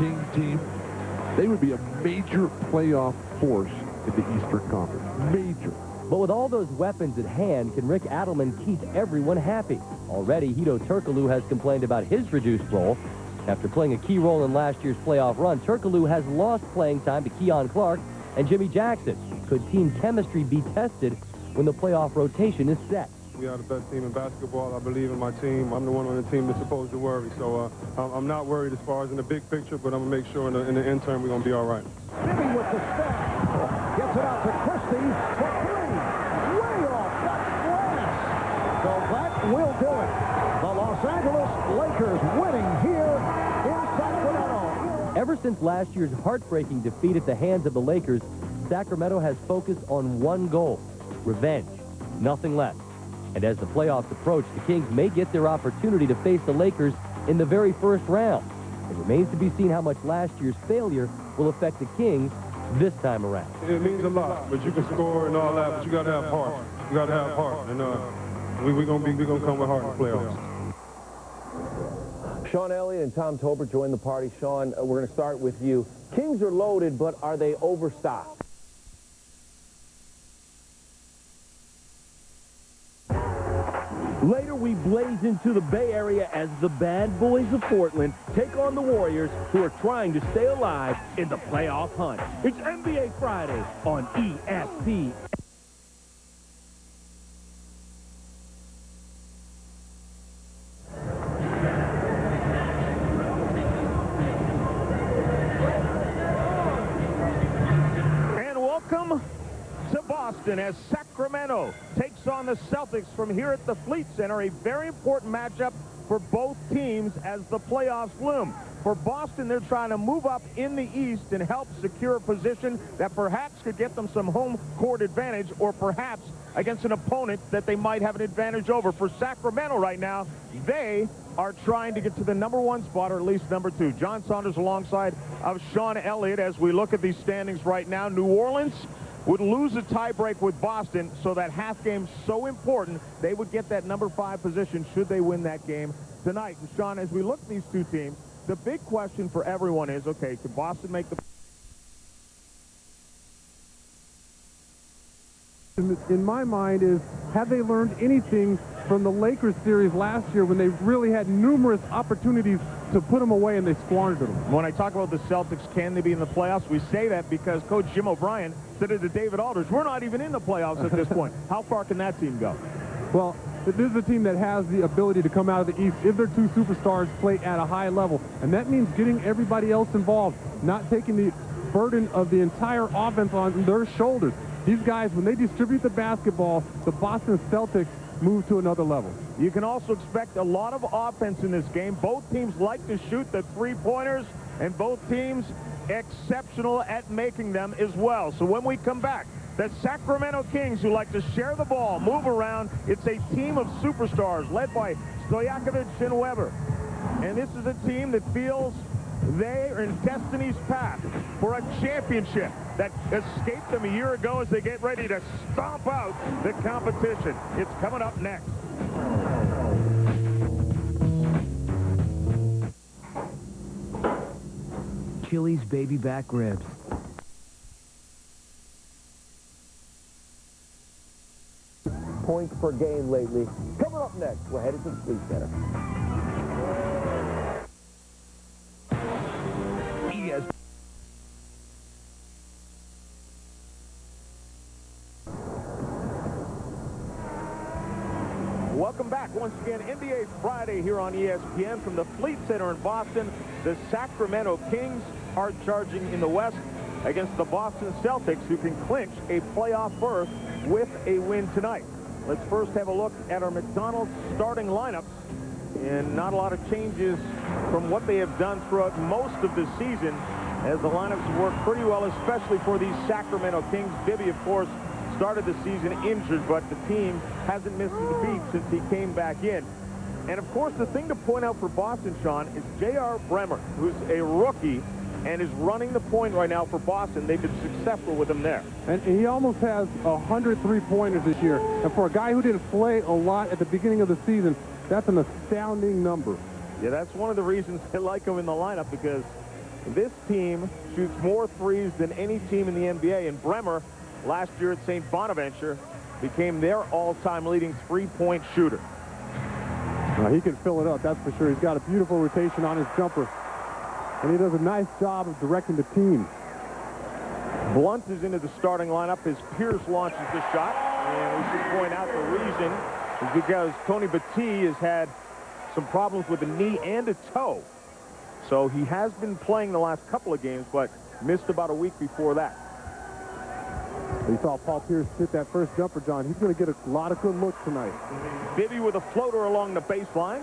King team, they would be a major playoff force in the Eastern Conference. Major. But with all those weapons at hand, can Rick Adelman keep everyone happy? Already, Hito Turkoglu has complained about his reduced role. After playing a key role in last year's playoff run, Turkoglu has lost playing time to Keon Clark and Jimmy Jackson. Could team chemistry be tested when the playoff rotation is set? We are the best team in basketball. I believe in my team. I'm the one on the team that's supposed to worry. So I'm not worried as far as in the big picture, but I'm going to make sure in the interim we're going to be all right. Bibby with the step. Gets it out to Christie for three. Way off. That's glass. So that will do it. The Los Angeles Lakers winning here in Sacramento. Ever since last year's heartbreaking defeat at the hands of the Lakers, Sacramento has focused on one goal: revenge. Nothing less. And as the playoffs approach, the Kings may get their opportunity to face the Lakers in the very first round. It remains to be seen how much last year's failure will affect the Kings this time around. It means a lot, but you can score and all that, but you got to have heart. You got to have heart, and we're gonna come with heart in the playoffs. Sean Elliott and Tom Tolbert join the party. Sean, we're going to start with you. Kings are loaded, but are they overstocked? Later, we blaze into the Bay Area as the bad boys of Portland take on the Warriors, who are trying to stay alive in the playoff hunt. It's NBA Friday on ESPN. And welcome to Boston as Sacramento takes on the Celtics from here at the Fleet Center. A very important matchup for both teams as the playoffs loom. For Boston, they're trying to move up in the East and help secure a position that perhaps could get them some home court advantage, or perhaps against an opponent that they might have an advantage over. For Sacramento right now, they are trying to get to the #1 spot, or at least #2. John Saunders alongside of Sean Elliott as we look at these standings right now. New Orleans would lose a tiebreak with Boston, so that half game's so important. They would get that #5 position should they win that game tonight. And Sean, as we look at these two teams, the big question for everyone is, okay, can Boston make the... In my mind is, have they learned anything from the Lakers series last year when they really had numerous opportunities to put them away and they squandered them? When I talk about the Celtics, can they be in the playoffs? We say that because Coach Jim O'Brien said it to David Aldridge, we're not even in the playoffs at this point. How far can that team go? Well, this is a team that has the ability to come out of the East if their two superstars play at a high level. And that means getting everybody else involved, not taking the burden of the entire offense on their shoulders. These guys, when they distribute the basketball, the Boston Celtics move to another level. You can also expect a lot of offense in this game. Both teams like to shoot the three-pointers, and both teams exceptional at making them as well. So when we come back, the Sacramento Kings, who like to share the ball, move around, it's a team of superstars led by Stojakovic and Weber. And this is a team that feels they are in destiny's path for a championship that escaped them a year ago as they get ready to stomp out the competition. It's coming up next. Chili's baby back ribs. Points per game lately. Coming up next, we're headed to the Fleet Center. Welcome back once again. NBA Friday here on ESPN from the Fleet Center in Boston. The Sacramento Kings are charging in the West against the Boston Celtics, who can clinch a playoff berth with a win tonight. Let's first have a look at our McDonald's starting lineups. And not a lot of changes from what they have done throughout most of the season, as the lineups have worked pretty well, especially for these Sacramento Kings. Bibby, of course, started the season injured, but the team hasn't missed a beat since he came back in. And, of course, the thing to point out for Boston, Sean, is J.R. Bremer, who's a rookie and is running the point right now for Boston. They've been successful with him there. And he almost has 100 three-pointers this year. And for a guy who didn't play a lot at the beginning of the season, that's an astounding number. Yeah, that's one of the reasons they like him in the lineup, because This team shoots more threes than any team in the NBA, and Bremer, last year at St. Bonaventure, became their all-time leading three-point shooter. He can fill it up, that's for sure. He's got a beautiful rotation on his jumper, and he does a nice job of directing the team. Blunt is into the starting lineup as Pierce launches the shot, and we should point out the reason is because Tony Battie has had some problems with a knee and a toe. So he has been playing the last couple of games, but missed about a week before that. You saw Paul Pierce hit that first jumper, John. He's going to get a lot of good looks tonight. Bibby with a floater along the baseline.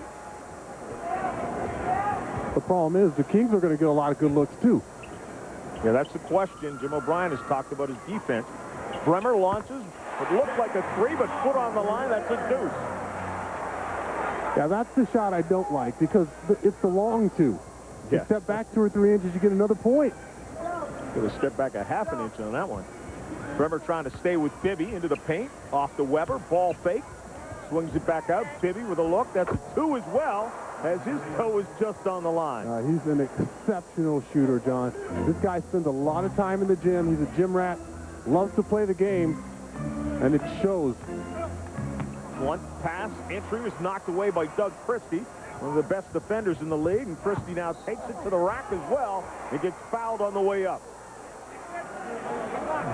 The problem is the Kings are going to get a lot of good looks, too. Yeah, that's the question. Jim O'Brien has talked about his defense. Bremer launches. It looked like a three, but foot on the line. That's a deuce. Yeah, that's the shot I don't like because it's the long two. You step back 2 or 3 inches, you get another point. Could have stepped back a half an inch on that one. Bremer trying to stay with Bibby into the paint. Off to Weber. Ball fake. Swings it back out. Bibby with a look. That's a 2 as well, as his toe is just on the line. He's an exceptional shooter, John. This guy spends a lot of time in the gym. He's a gym rat. Loves to play the game, and it shows. One pass. Entry was knocked away by Doug Christie, one of the best defenders in the league, and Christie now takes it to the rack as well. It gets fouled on the way up.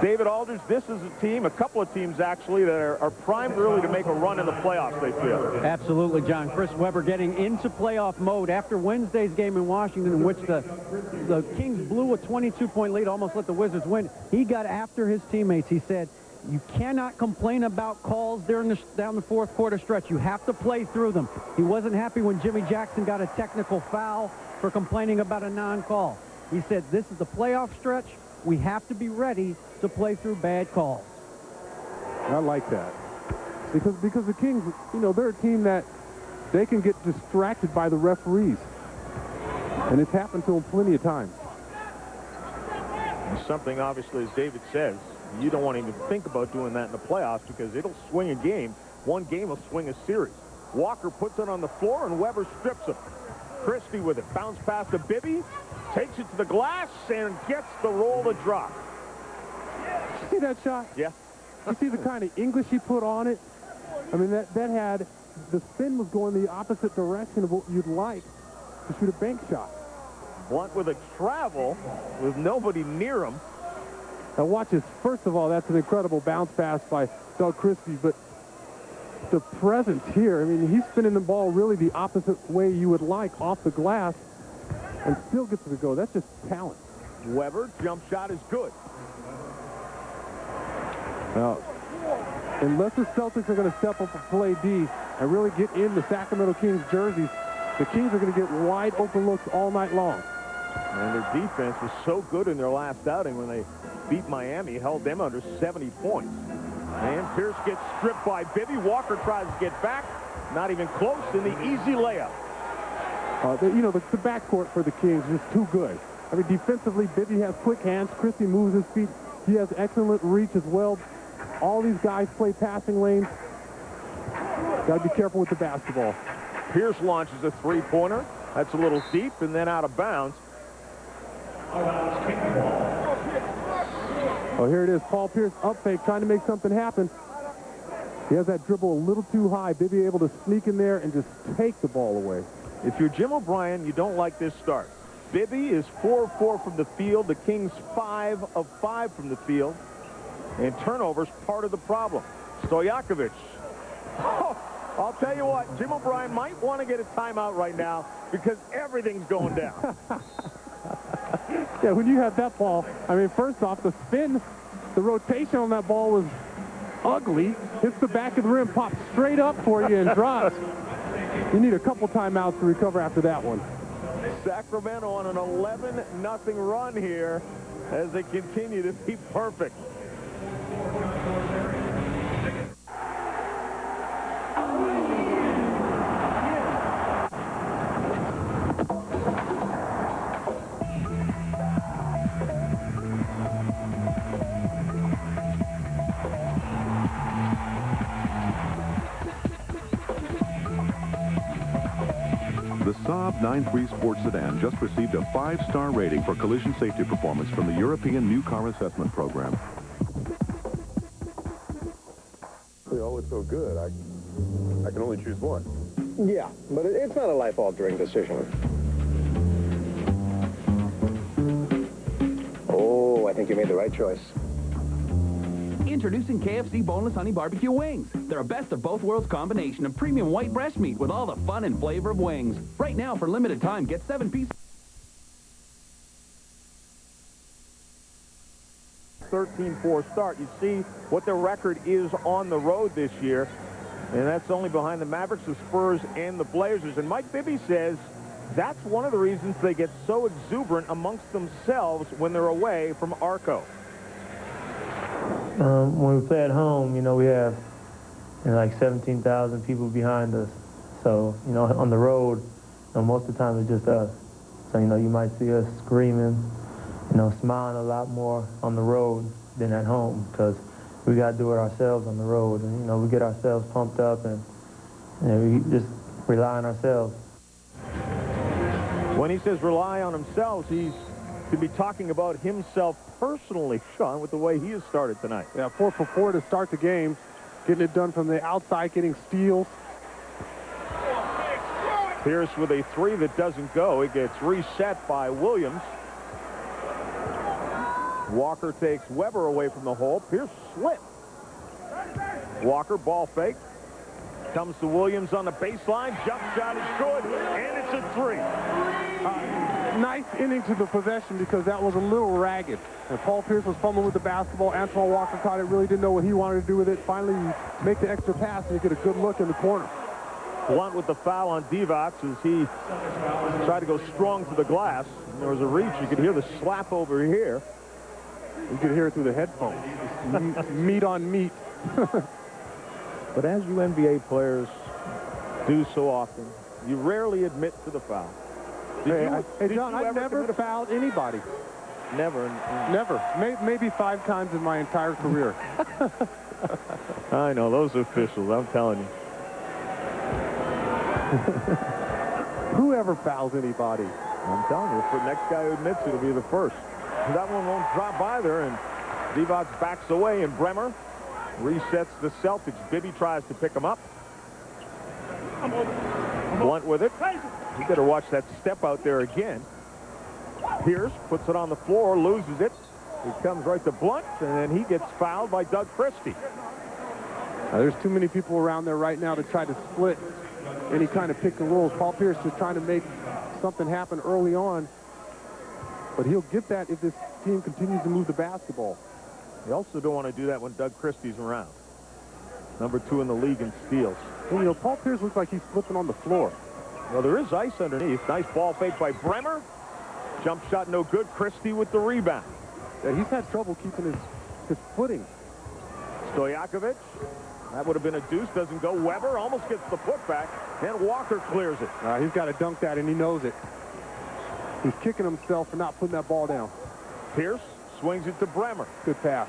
David Aldridge, this is a team, a couple of teams actually, that are primed really to make a run in the playoffs, they feel. Absolutely, John. Chris Webber getting into playoff mode after Wednesday's game in Washington, in which the Kings blew a 22-point lead, almost let the Wizards win. He got after his teammates. He said, you cannot complain about calls down the fourth quarter stretch. You have to play through them. He wasn't happy when Jimmy Jackson got a technical foul for complaining about a non-call. He said, this is the playoff stretch. We have to be ready to play through bad calls. I like that. Because the Kings, you know, they're a team that they can get distracted by the referees. And it's happened to them plenty of times. Something, obviously, as David says, you don't want to even think about doing that in the playoffs because it'll swing a game. One game will swing a series. Walker puts it on the floor, and Weber strips him. Christie with it. Bounce pass to Bibby. Takes it to the glass and gets the roll to drop. You see that shot? Yeah. You see the kind of English he put on it? I mean, that had, the spin was going the opposite direction of what you'd like to shoot a bank shot. Blunt with a travel with nobody near him. Now watch this. First of all, that's an incredible bounce pass by Doug Christie, but the presence here, I mean, he's spinning the ball really the opposite way you would like off the glass and still gets it to go. That's just talent. Weber, jump shot is good. Now, unless the Celtics are going to step up and play D and really get in the Sacramento Kings jerseys, the Kings are going to get wide open looks all night long. And their defense was so good in their last outing when they beat Miami, held them under 70 points. And Pierce gets stripped by Bibby. Walker tries to get back. Not even close in the easy layup. You know, the backcourt for the Kings is just too good. I mean, defensively, Bibby has quick hands. Christie moves his feet. He has excellent reach as well. All these guys play passing lanes. Got to be careful with the basketball. Pierce launches a three-pointer. That's a little deep and then out of bounds. Oh, here it is. Paul Pierce up fake, trying to make something happen. He has that dribble a little too high. Bibby able to sneak in there and just take the ball away. If you're Jim O'Brien, you don't like this start. Bibby is 4 of 4 from the field. The Kings 5 of 5 from the field. And turnovers part of the problem. Stojakovic. Oh, I'll tell you what, Jim O'Brien might want to get a timeout right now because everything's going down. Yeah, when you have that ball, I mean, first off, the spin, the rotation on that ball was ugly. Hits the back of the rim, pops straight up for you and drops. You need a couple timeouts to recover after that one. Sacramento on an 11-0 run here as they continue to be perfect. The sob 9.3 Sport sedan just received a 5-star rating for collision safety performance from the European New Car Assessment Program. They all look so good. I can only choose one. Yeah, but it's not a life-altering decision. Oh, I think you made the right choice. Introducing KFC Boneless Honey Barbecue Wings. They're a best of both worlds combination of premium white breast meat with all the fun and flavor of wings. Right now, for limited time, get 7 pieces. 13-4 start. You see what their record is on the road this year, and that's only behind the Mavericks, the Spurs, and the Blazers. And M.Bibby says that's one of the reasons they get so exuberant amongst themselves when they're away from Arco. When we play at home, you know, we have like 17,000 people behind us. So, you know, on the road, most of the time it's just us. So, you know, you might see us screaming, you know, smiling a lot more on the road than at home because we got to do it ourselves on the road. And, you know, we get ourselves pumped up and we just rely on ourselves. When he says rely on himself, he's to be talking about himself personally, Sean, with the way he has started tonight. Yeah, 4 for 4 to start the game. Getting it done from the outside, getting steals. Pierce with a 3 that doesn't go. It gets reset by Williams. Walker takes Weber away from the hole. Pierce slipped. Walker, ball fake. Comes to Williams on the baseline. Jump shot is good, and it's a 3. Nice inning to the possession because that was a little ragged. And Paul Pierce was fumbling with the basketball. Antoine Walker caught it, really didn't know what he wanted to do with it. Finally, you make the extra pass and you get a good look in the corner. Blunt with the foul on Divac as he tried to go strong to the glass. And there was a reach. You could hear the slap over here. You could hear it through the headphones. Meat on meat. But as you NBA players do so often, you rarely admit to the foul. Hey, John, I've never fouled anybody. Never. Never. Maybe 5 times in my entire career. I know, those officials, I'm telling you. Whoever fouls anybody. I'm telling you, for the next guy who admits it will be the first. That one won't drop either, and Divac backs away, and Bremer resets the Celtics. Bibby tries to pick him up. Blunt with it. You better watch that step out there again. Pierce puts it on the floor, loses it. It comes right to Blunt, and then he gets fouled by Doug Christie. There's too many people around there right now to try to split any kind of pick and rolls. Paul Pierce is trying to make something happen early on, but he'll get that if this team continues to move the basketball. You also don't want to do that when Doug Christie's around. Number 2 in the league in steals. And, you know, Paul Pierce looks like he's slipping on the floor. Well, there is ice underneath. Nice ball fake by Bremer. Jump shot no good. Christie with the rebound. Yeah, he's had trouble keeping his footing. Stojakovic. That would have been a deuce. Doesn't go. Weber almost gets the putback. And Walker clears it. He's got to dunk that, and he knows it. He's kicking himself for not putting that ball down. Pierce swings it to Bremer. Good pass.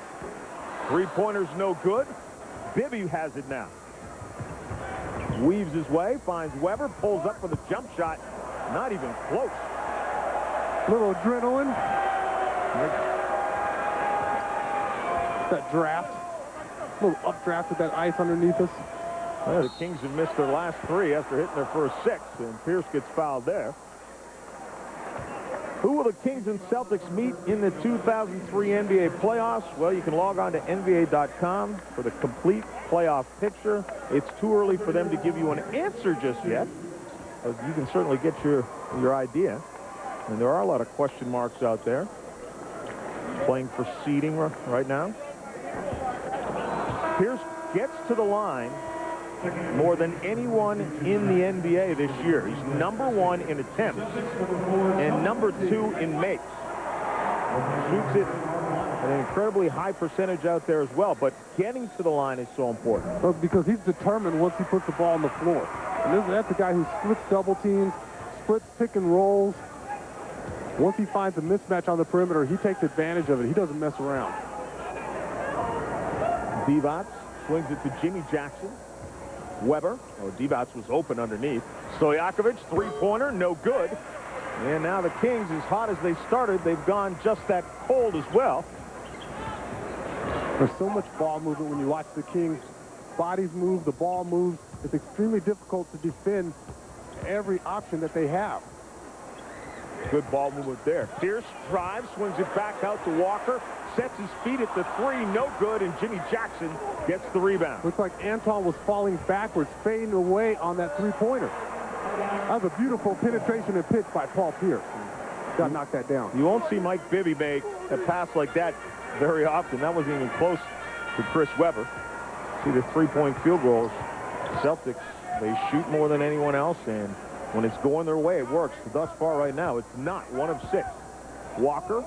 3-pointers no good. Bibby has it now. Weaves his way, finds Weber, pulls up for the jump shot. Not even close. Little adrenaline. That draft. A little updraft with that ice underneath us. Well, the Kings have missed their last 3 after hitting their first 6, and Pierce gets fouled there. Who will the Kings and Celtics meet in the 2003 NBA playoffs? Well, you can log on to NBA.com for the complete playoff picture. It's too early for them to give you an answer just yet, but you can certainly get your idea. And there are a lot of question marks out there. Playing for seeding right now. Pierce gets to the line more than anyone in the NBA this year. He's number 1 in attempts and number 2 in makes. Shoots it at an incredibly high percentage out there as well, but getting to the line is so important. Well, because he's determined once he puts the ball on the floor. And that's a guy who splits double teams, splits pick and rolls. Once he finds a mismatch on the perimeter, he takes advantage of it. He doesn't mess around. Divac swings it to Jimmy Jackson. Weber. Oh, Divac was open underneath. Stojakovic, three-pointer, no good. And now the Kings, as hot as they started, they've gone just that cold as well. There's so much ball movement when you watch the Kings. Bodies move, the ball moves. It's extremely difficult to defend every option that they have. Good ball movement there. Pierce drives, swings it back out to Walker, sets his feet at the three, no good, and Jimmy Jackson gets the rebound. Looks like Anton was falling backwards, fading away on that three-pointer. That was a beautiful penetration and pitch by Paul Pierce. Got to knock that down. You won't see M.Bibby make a pass like that very often. That wasn't even close to Chris Weber. See the three-point field goals. Celtics, they shoot more than anyone else, and when it's going their way, it works. Thus far right now, it's not 1 of 6. Walker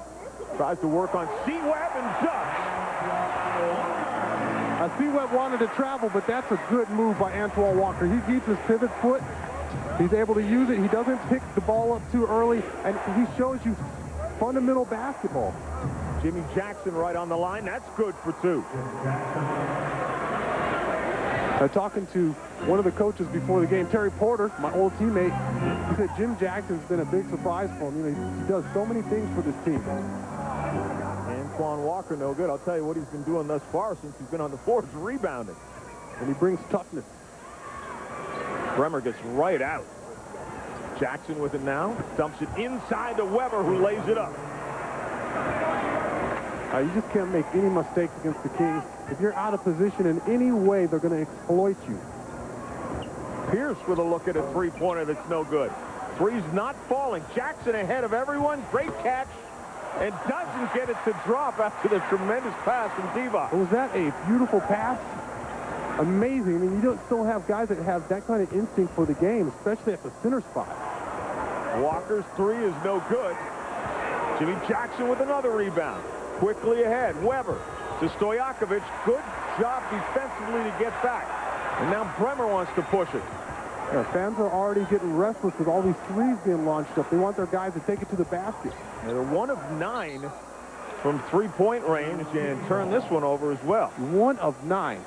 tries to work on C-Web and does. C-Web wanted to travel, but that's a good move by Antoine Walker. He keeps his pivot foot. He's able to use it. He doesn't pick the ball up too early, and he shows you fundamental basketball. Jimmy Jackson right on the line. That's good for 2. Talking to one of the coaches before the game, Terry Porter, my old teammate, he said Jim Jackson's been a big surprise for him. You know, he does so many things for this team. Antoine Walker, no good. I'll tell you what he's been doing thus far since he's been on the floor is rebounding. And he brings toughness. Bremer gets right out. Jackson with it now. Dumps it inside to Weber, who lays it up. You just can't make any mistakes against the Kings. If you're out of position in any way, they're going to exploit you. Pierce with a look at a three-pointer that's no good. Three's not falling. Jackson ahead of everyone. Great catch. And doesn't get it to drop after the tremendous pass from Divac. Was that a beautiful pass? Amazing. I mean, you don't still have guys that have that kind of instinct for the game, especially at the center spot. Walker's three is no good. Jimmy Jackson with another rebound. Quickly ahead. Weber to Stojakovic. Good job defensively to get back. And now Bremer wants to push it. Yeah, fans are already getting restless with all these threes being launched up. They want their guys to take it to the basket. And they're 1 of 9 from three-point range and turn this one over as well. 1 of 9.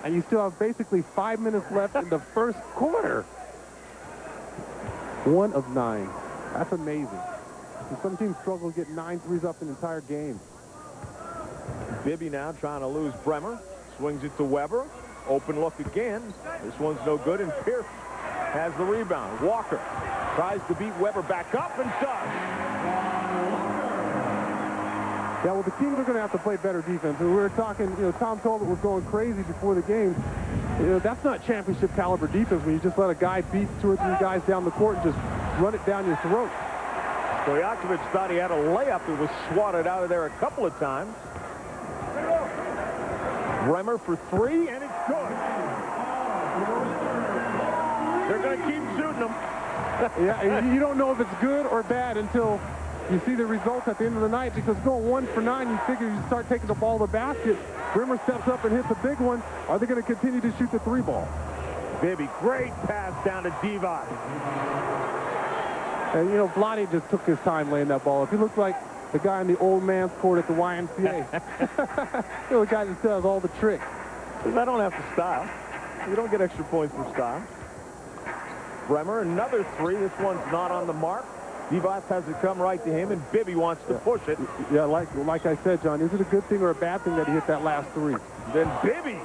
And you still have basically 5 minutes left in the first quarter. 1 of 9. That's amazing. And some teams struggle to get 9 threes up an entire game. Bibby now trying to lose Bremer. Swings it to Weber. Open look again. This one's no good, and Pierce has the rebound. Walker tries to beat Weber back up and does. Yeah, well, the Kings are going to have to play better defense. And we were talking, you know, Tom Tolbert was going crazy before the game. You know, that's not championship caliber defense when you just let a guy beat 2 or 3 guys down the court and just run it down your throat. Stojakovic thought he had a layup. It was swatted out of there a couple of times. Bremer for 3, and it's good. They're going to keep shooting them. Yeah, you don't know if it's good or bad until you see the results at the end of the night, because going 1 for 9, you figure you start taking the ball to the basket. Bremer steps up and hits a big one. Are they going to continue to shoot the 3 ball? Bibby, great pass down to Divac. And, you know, Vlade just took his time laying that ball up. He looked like the guy in the old man's court at the YMCA. You know, the guy that still has all the tricks. I don't have to style. You don't get extra points for style. Bremer, another 3. This one's not on the mark. Divac has it come right to him, and Bibby wants to push it. Yeah, like I said, John, is it a good thing or a bad thing that he hit that last 3? Then Bibby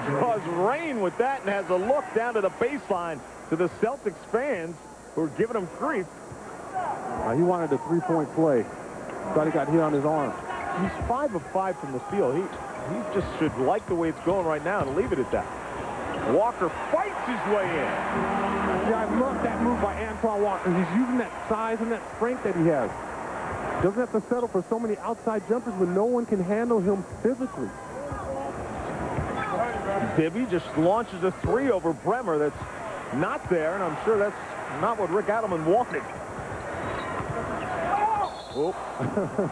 draws rain with that and has a look down to the baseline to the Celtics fans who are giving him grief. He wanted a 3-point play. Thought he got hit on his arm. He's 5 of 5 from the field. He just should like the way it's going right now and leave it at that. Walker fights his way in. Yeah, I love that move by Antoine Walker. He's using that size and that strength that he has. Doesn't have to settle for so many outside jumpers when no one can handle him physically. Bibby just launches a 3 over Bremer that's not there, and I'm sure that's not what Rick Adelman wanted. Oh,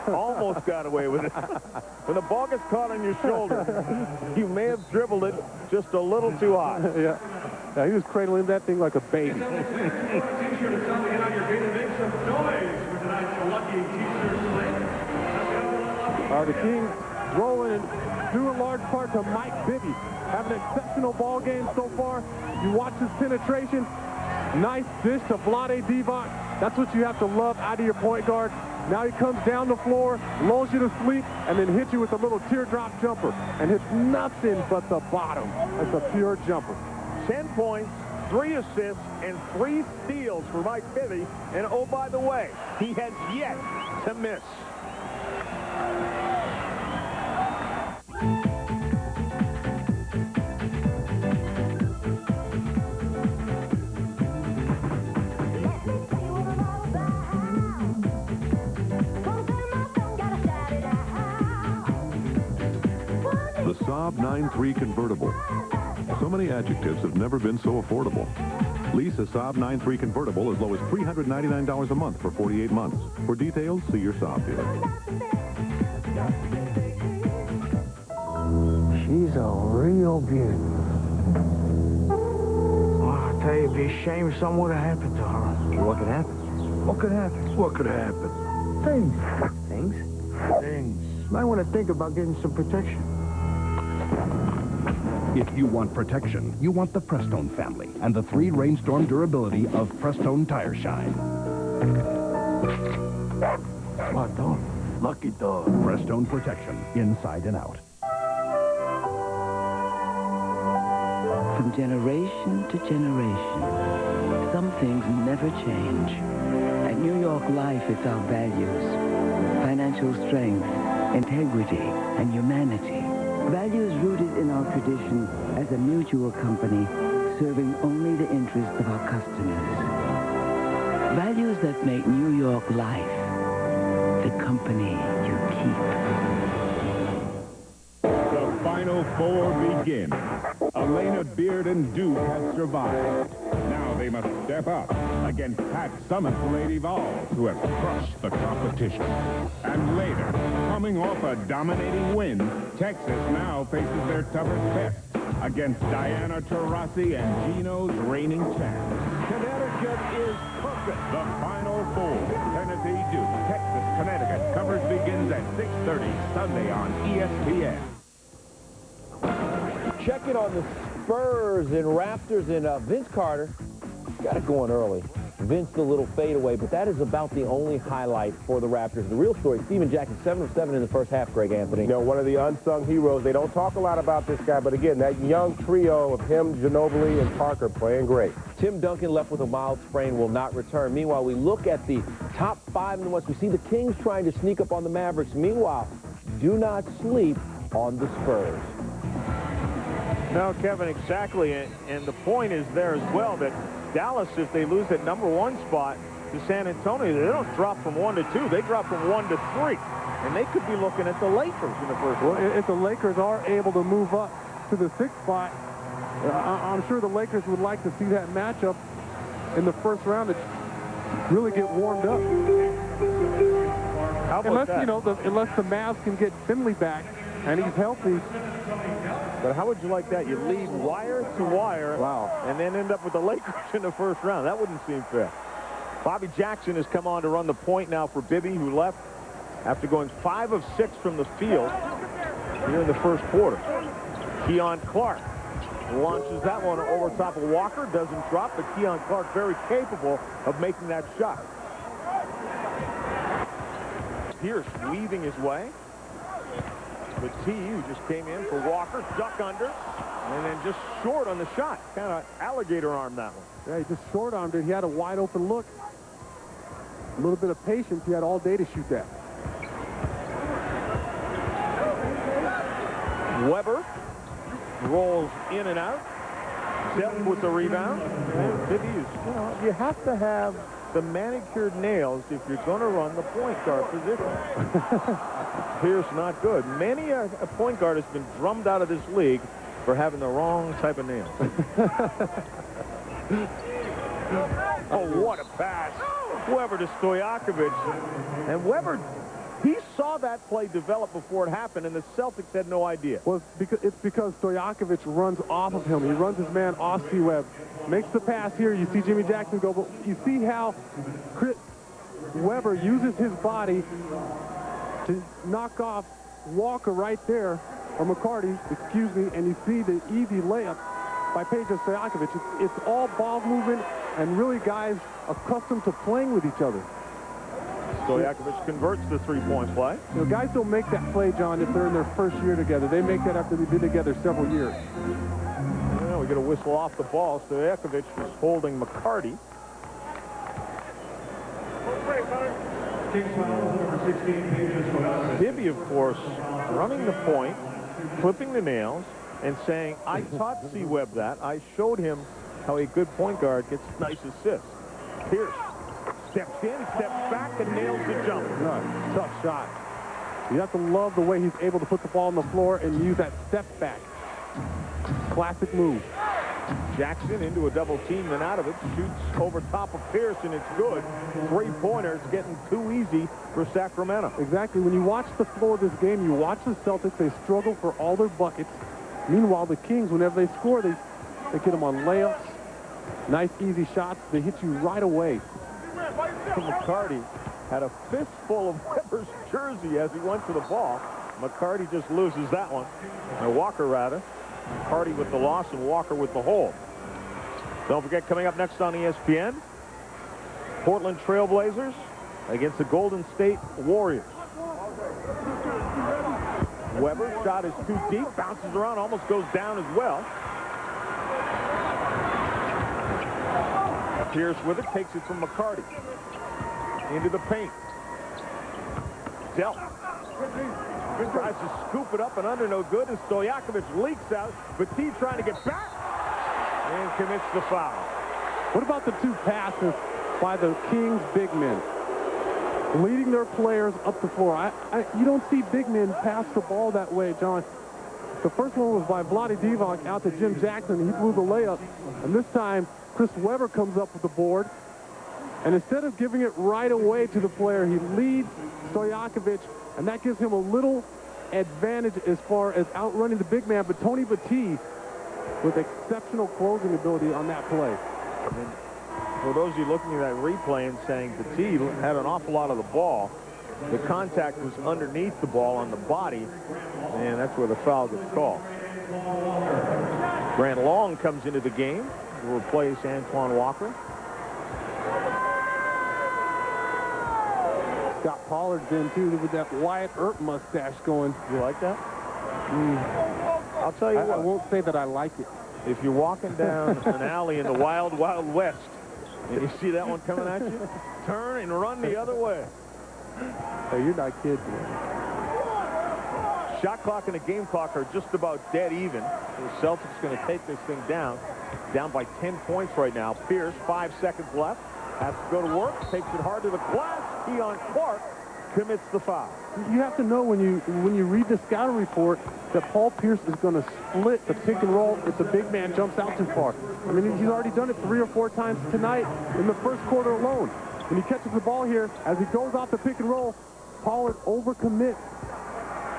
almost got away with it. When the ball gets caught on your shoulder, you may have dribbled it just a little too high. Yeah, he was cradling that thing like a baby. The Kings rolling and due in large part to M.Bibby. Having an exceptional ball game so far. You watch his penetration. Nice dish to Vlade Divac. That's what you have to love out of your point guard. Now he comes down the floor, lulls you to sleep, and then hits you with a little teardrop jumper. And hits nothing but the bottom. That's a pure jumper. 10 points, 3 assists, and 3 steals for M.Bibby. And oh, by the way, he has yet to miss. The Saab 9.3 convertible. So many adjectives have never been so affordable. Lease a Saab 9.3 convertible as low as $399 a month for 48 months. For details, see your Saab dealer. She's a real beauty. Oh, I tell you, it'd be a shame if something would have happened to her. What could happen? What could happen? What could happen? Things. Things? Things. Might want to think about getting some protection. If you want protection, you want the Prestone family and the 3 rainstorm durability of Prestone Tire Shine. Smart dog. Lucky dog. Prestone protection, inside and out. From generation to generation, some things never change. At New York Life, it's our values. Financial strength, integrity, and humanity. Values rooted in our tradition as a mutual company serving only the interests of our customers. Values that make New York Life the company you keep. The Final Four begin. Elena Beard and Duke have survived. Now they must step up against Pat Summitt's Lady Vols, who have crushed the competition. And later, coming off a dominating win, Texas now faces their toughest test against Diana Taurasi and Gino's reigning champ. Connecticut is perfect. The Final Four. Tennessee, Duke, Texas, Connecticut. Coverage begins at 6:30 Sunday on ESPN. Checking on the Spurs and Raptors and Vince Carter. Got it going early. Vince the little fadeaway, but that is about the only highlight for the Raptors. The real story, Steven Jackson, 7 of 7 in the first half, Greg Anthony. You know, one of the unsung heroes. They don't talk a lot about this guy, but again, that young trio of him, Ginobili, and Parker playing great. Tim Duncan left with a mild sprain, will not return. Meanwhile, we look at the top 5 in the West. We see the Kings trying to sneak up on the Mavericks. Meanwhile, do not sleep on the Spurs. No, Kevin, exactly. And the point is there as well that Dallas, if they lose that #1 spot to San Antonio, they don't drop from 1 to 2. They drop from 1 to 3. And they could be looking at the Lakers in the first round. Well, if the Lakers are able to move up to the 6th spot, I'm sure the Lakers would like to see that matchup in the first round to really get warmed up. How about unless, that? you know, unless the Mavs can get Finley back and he's healthy. But how would you like that? You lead wire to wire, and then end up with the Lakers in the first round. That wouldn't seem fair. B.Jackson has come on to run the point now for Bibby, who left after going 5 of 6 from the field here in the first quarter. Keon Clark launches that one over top of Walker. Doesn't drop, but Keon Clark very capable of making that shot. Pierce weaving his way. The T, who just came in for Walker, duck under, and then just short on the shot. Kind of alligator arm that one. Yeah, he just short-armed it. He had a wide-open look. A little bit of patience. He had all day to shoot that. Weber rolls in and out. Self with the rebound. And Bibby is, you know, you have to have the manicured nails if you're going to run the point guard position. Pierce not good. Many a point guard has been drummed out of this league for having the wrong type of nails. Oh, what a pass. Weber to Stojakovic. And Weber, he saw that play develop before it happened, and the Celtics had no idea. Well, it's because Stojakovic runs off of him. He runs his man off C-Web. Makes the pass here. You see Jimmy Jackson go, but you see how Weber uses his body to knock off Walker right there, or McCarty, excuse me, and you see the easy layup by Pedro Stojakovic. It's all ball movement and really guys accustomed to playing with each other. Stojakovic converts the three-point play. You know, guys don't make that play, John, if they're in their first year together. They make that after they've been together several years. Well, we get a whistle off the ball. Stojakovic is holding McCarty. Bibby, of course, running the point, clipping the nails, and saying, I taught C-Webb that. I showed him how a good point guard gets nice assists. Pierce steps in, steps back, and nails the jump. Yeah, tough shot. You have to love the way he's able to put the ball on the floor and use that step back. Classic move. Jackson into a double team, then out of it, shoots over top of Pierce, and it's good. Three-pointers getting too easy for Sacramento. Exactly. When you watch the floor of this game, you watch the Celtics, they struggle for all their buckets. Meanwhile, the Kings, whenever they score, they get them on layups. Nice, easy shots. They hit you right away. McCarty had a fistful of Weber's jersey as he went to the ball. McCarty just loses that one. Or Walker, rather. McCarty with the loss and Walker with the hold. Don't forget, coming up next on ESPN, Portland Trailblazers against the Golden State Warriors. Weber shot is too deep, bounces around, almost goes down as well. Pierce with it, takes it from McCarty. Into the paint. Dealt. Tries to scoop it up and under, no good, and Stojakovic leaks out. Petit trying to get back and commits the foul. What about the two passes by the Kings big men? Leading their players up the floor. You don't see big men pass the ball that way, John. The first one was by Vlade Divac out to Jim Jackson. He blew the layup. And this time, Chris Webber comes up with the board. And instead of giving it right away to the player, he leads Stojakovic, and that gives him a little advantage as far as outrunning the big man. But Tony Petit with exceptional closing ability on that play. And for those of you looking at that replay and saying Petit had an awful lot of the ball, the contact was underneath the ball on the body, and that's where the foul gets called. Grant Long comes into the game to replace Antoine Walker. Scott Pollard's in, too, with that Wyatt Earp mustache going. You like that? I'll tell you what. I won't say that I like it. If you're walking down an alley in the Wild Wild West and you see that one coming at you, turn and run the other way. Hey, you're not kidding. Shot clock and the game clock are just about dead even. The Celtics going to take this thing down by 10 points right now. Pierce, 5 seconds left. Has to go to work, takes it hard to the glass. Keon Clark commits the foul. You have to know when you read the scouting report that Paul Pierce is going to split the pick and roll if the big man jumps out too far. I mean, he's already done it 3 or 4 times tonight in the first quarter alone. When he catches the ball here, as he goes off the pick and roll, Pollard overcommits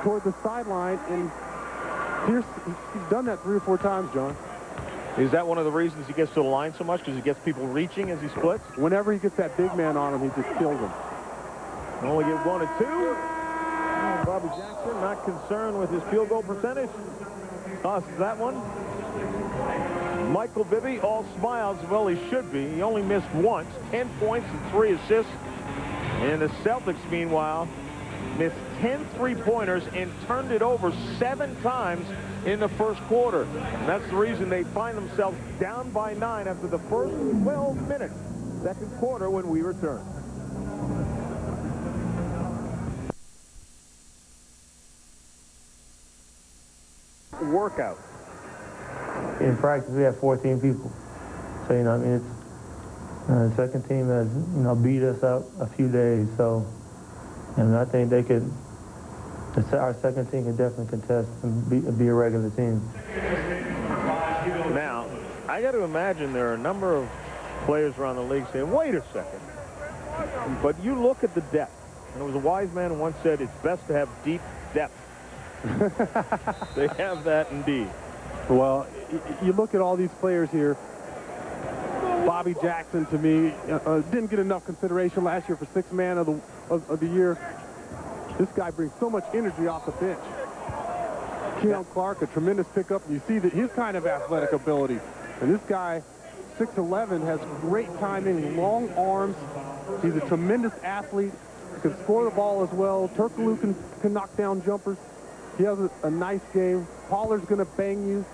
toward the sideline, and Pierce, he's done that 3 or 4 times, John. Is that one of the reasons he gets to the line so much? Because he gets people reaching as he splits? Whenever he gets that big man on him, he just kills him. Only get 1 or 2. Bobby Jackson not concerned with his field goal percentage. Tosses that one. Michael Bibby, all smiles. Well, he should be. He only missed once. 10 points and 3 assists. And the Celtics, meanwhile, missed 10 three-pointers and turned it over 7 times in the first quarter. And that's the reason they find themselves down by 9 after the first 12 minutes. Second quarter when we return. Workout. In practice, we have 14 people. So, you know, I mean, it's the second team has, you know, beat us up a few days. So, and I think they could, our second team can definitely contest and be a regular team. Now, I got to imagine there are a number of players around the league saying, wait a second. But you look at the depth. And there was a wise man who once said, it's best to have deep depth. They have that indeed. Well, you look at all these players here. Bobby Jackson, to me, didn't get enough consideration last year for 6th man of the year. This guy brings so much energy off the bench. Keon Clark, a tremendous pickup. You see that his kind of athletic ability. And this guy, 6'11", has great timing, long arms. He's a tremendous athlete. Can score the ball as well. Turkoglu can knock down jumpers. He has a nice game. Pollard's going to bang you.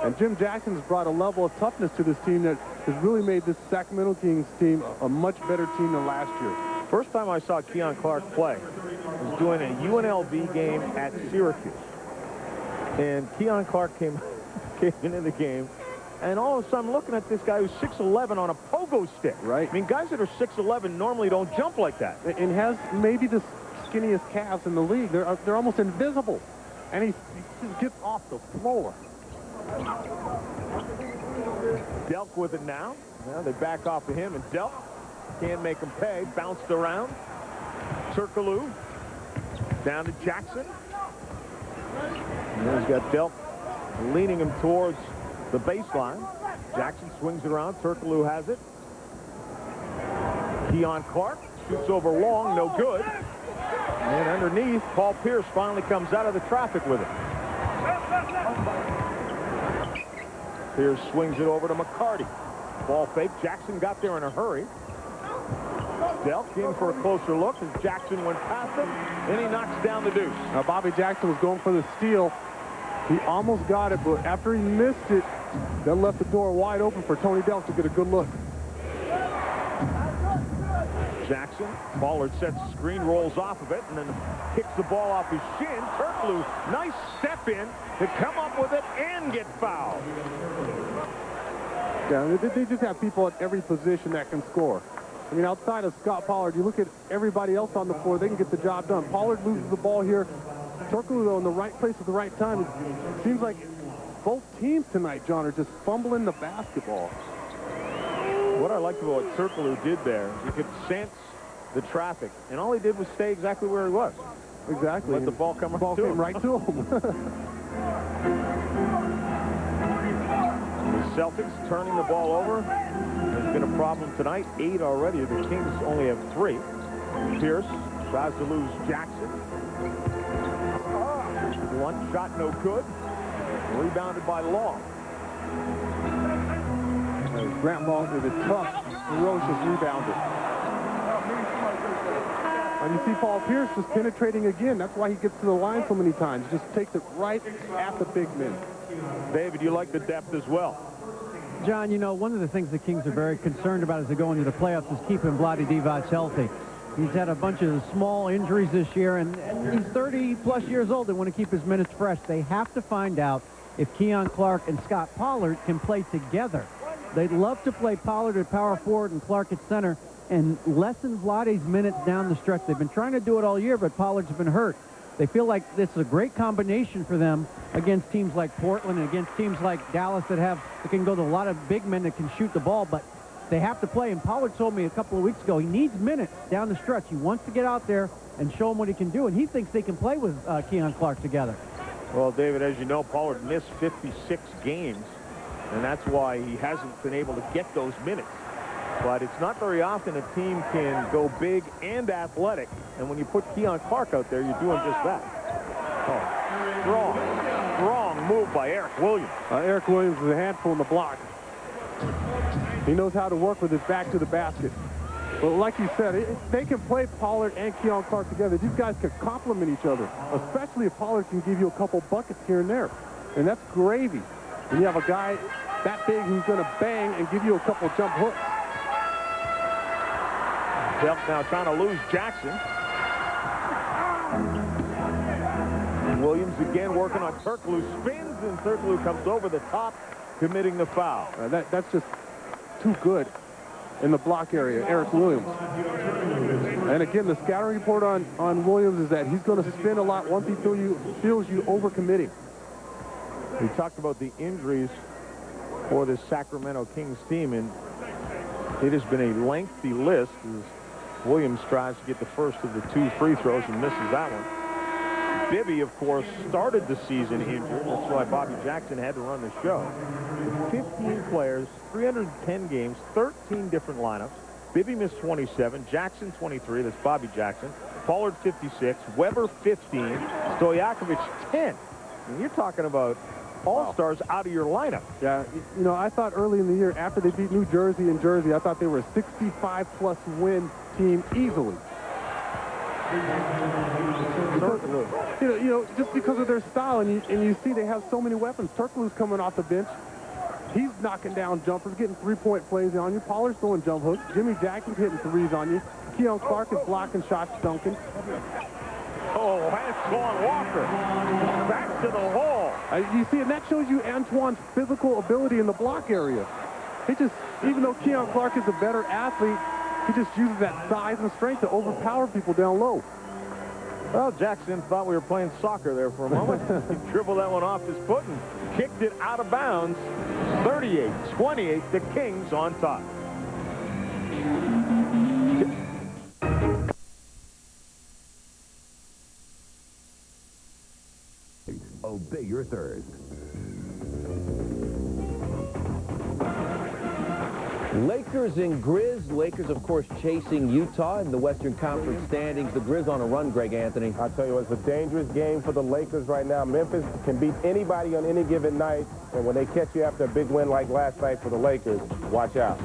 And Jim Jackson has brought a level of toughness to this team that has really made this Sacramento Kings team a much better team than last year. First time I saw Keon Clark play was doing a UNLV game at Syracuse. And Keon Clark came into the game. And all of a sudden, looking at this guy who's 6'11" on a pogo stick. Right. I mean, guys that are 6'11" normally don't jump like that. And has maybe the skinniest calves in the league. They're almost invisible. And he just gets off the floor. Delk with it now. Now they back off of him, and Delk can't make him pay. Bounced around. Turkoglu down to Jackson. And he's got Delk leaning him towards the baseline. Jackson swings it around. Turkoglu has it. Keon Clark shoots over long, no good. And underneath, Paul Pierce finally comes out of the traffic with it. Pierce swings it over to McCarty. Ball fake. Jackson got there in a hurry. Delk in for a closer look as Jackson went past him. Then he knocks down the deuce. Now, Bobby Jackson was going for the steal. He almost got it, but after he missed it, that left the door wide open for Tony Delk to get a good look. Jackson, Pollard sets the screen, rolls off of it, and then kicks the ball off his shin. Turkoglu, nice step in to come up with it and get fouled. Yeah, they just have people at every position that can score. I mean, outside of Scott Pollard, you look at everybody else on the floor, they can get the job done. Pollard loses the ball here. Turkoglu, though, in the right place at the right time. It seems like both teams tonight, John, are just fumbling the basketball. What I liked about what Turkoglu did there, you could sense the traffic, and all he did was stay exactly where he was. Exactly. Let the ball come right to him. The Celtics turning the ball over. There's been a problem tonight. 8 already. The Kings only have 3. Pierce tries to lose Jackson. One shot, no good. Rebounded by Long. Grant Long is a tough, ferocious rebounder. And you see Paul Pierce just penetrating again. That's why he gets to the line so many times. Just takes it right at the big men. David, you like the depth as well. John, you know, one of the things the Kings are very concerned about as they go into the playoffs is keeping Vlade Divac healthy. He's had a bunch of small injuries this year, and he's 30-plus years old. They want to keep his minutes fresh. They have to find out if Keon Clark and Scott Pollard can play together. They'd love to play Pollard at power forward and Clark at center and lessen Vlade's minutes down the stretch. They've been trying to do it all year, but Pollard's been hurt. They feel like this is a great combination for them against teams like Portland and against teams like Dallas that can go to a lot of big men that can shoot the ball, but they have to play. And Pollard told me a couple of weeks ago he needs minutes down the stretch. He wants to get out there and show him what he can do, and he thinks they can play with Keon Clark together. Well, David, as you know, Pollard missed 56 games, and that's why he hasn't been able to get those minutes. But it's not very often a team can go big and athletic, and when you put Keon Clark out there, you're doing just that. Oh, strong move by Eric Williams. Eric Williams is a handful in the block. He knows how to work with his back to the basket. But like you said, they can play Pollard and Keon Clark together. These guys can complement each other, especially if Pollard can give you a couple buckets here and there. And that's gravy. And you have a guy that big who's going to bang and give you a couple jump hooks. Delk now trying to lose Jackson. Williams again working on Turkoglu. Spins, and Turkoglu comes over the top, committing the foul. That's just too good in the block area, Eric Williams. And again, the scouting report on Williams is that he's going to spin a lot once he feels you overcommitting. We talked about the injuries for this Sacramento Kings team, and it has been a lengthy list as Williams tries to get the first of the 2 free throws and misses that one. M.Bibby, of course, started the season injured. That's why Bobby Jackson had to run the show. 15 players, 310 games, 13 different lineups. M.Bibby missed 27, Jackson 23, that's Bobby Jackson. Pollard 56, Weber 15, Stojakovic 10. And you're talking about all-stars out of your lineup. Yeah, you know, I thought early in the year, after they beat New Jersey in Jersey, I thought they were a 65-plus win team easily. You know, just because of their style, and you see they have so many weapons. Turkoglu's coming off the bench. He's knocking down jumpers, getting three-point plays on you. Pollard's throwing jump hooks. Jimmy Jackson's hitting threes on you. Keon Clark is blocking shots, dunking. Oh, Antoine Walker back to the hole. You see, and that shows you Antoine's physical ability in the block area. He just, even though Keon Clark is a better athlete, he just uses that size and strength to overpower people down low. Well, Jackson thought we were playing soccer there for a moment. He dribbled that one off his foot and kicked it out of bounds. 38-28, the Kings on top. Obey your thirst. Lakers and Grizz. Lakers, of course, chasing Utah in the Western Conference standings. The Grizz on a run, Greg Anthony. I tell you, it's a dangerous game for the Lakers right now. Memphis can beat anybody on any given night, and when they catch you after a big win like last night for the Lakers, watch out.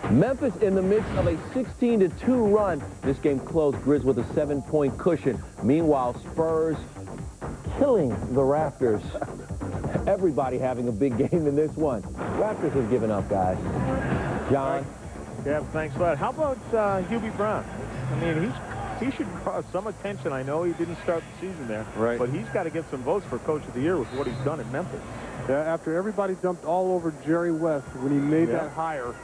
Memphis in the midst of a 16-2 run. This game closed. Grizz with a 7-point cushion. Meanwhile, Spurs killing the Raptors. Everybody having a big game in this one. Raptors have given up, guys. John? Yeah, thanks for that. How about Hubie Brown? I mean, he should draw some attention. I know he didn't start the season there, right, but he's got to get some votes for Coach of the Year with what he's done in Memphis. Yeah, after everybody jumped all over Jerry West when he made that hire,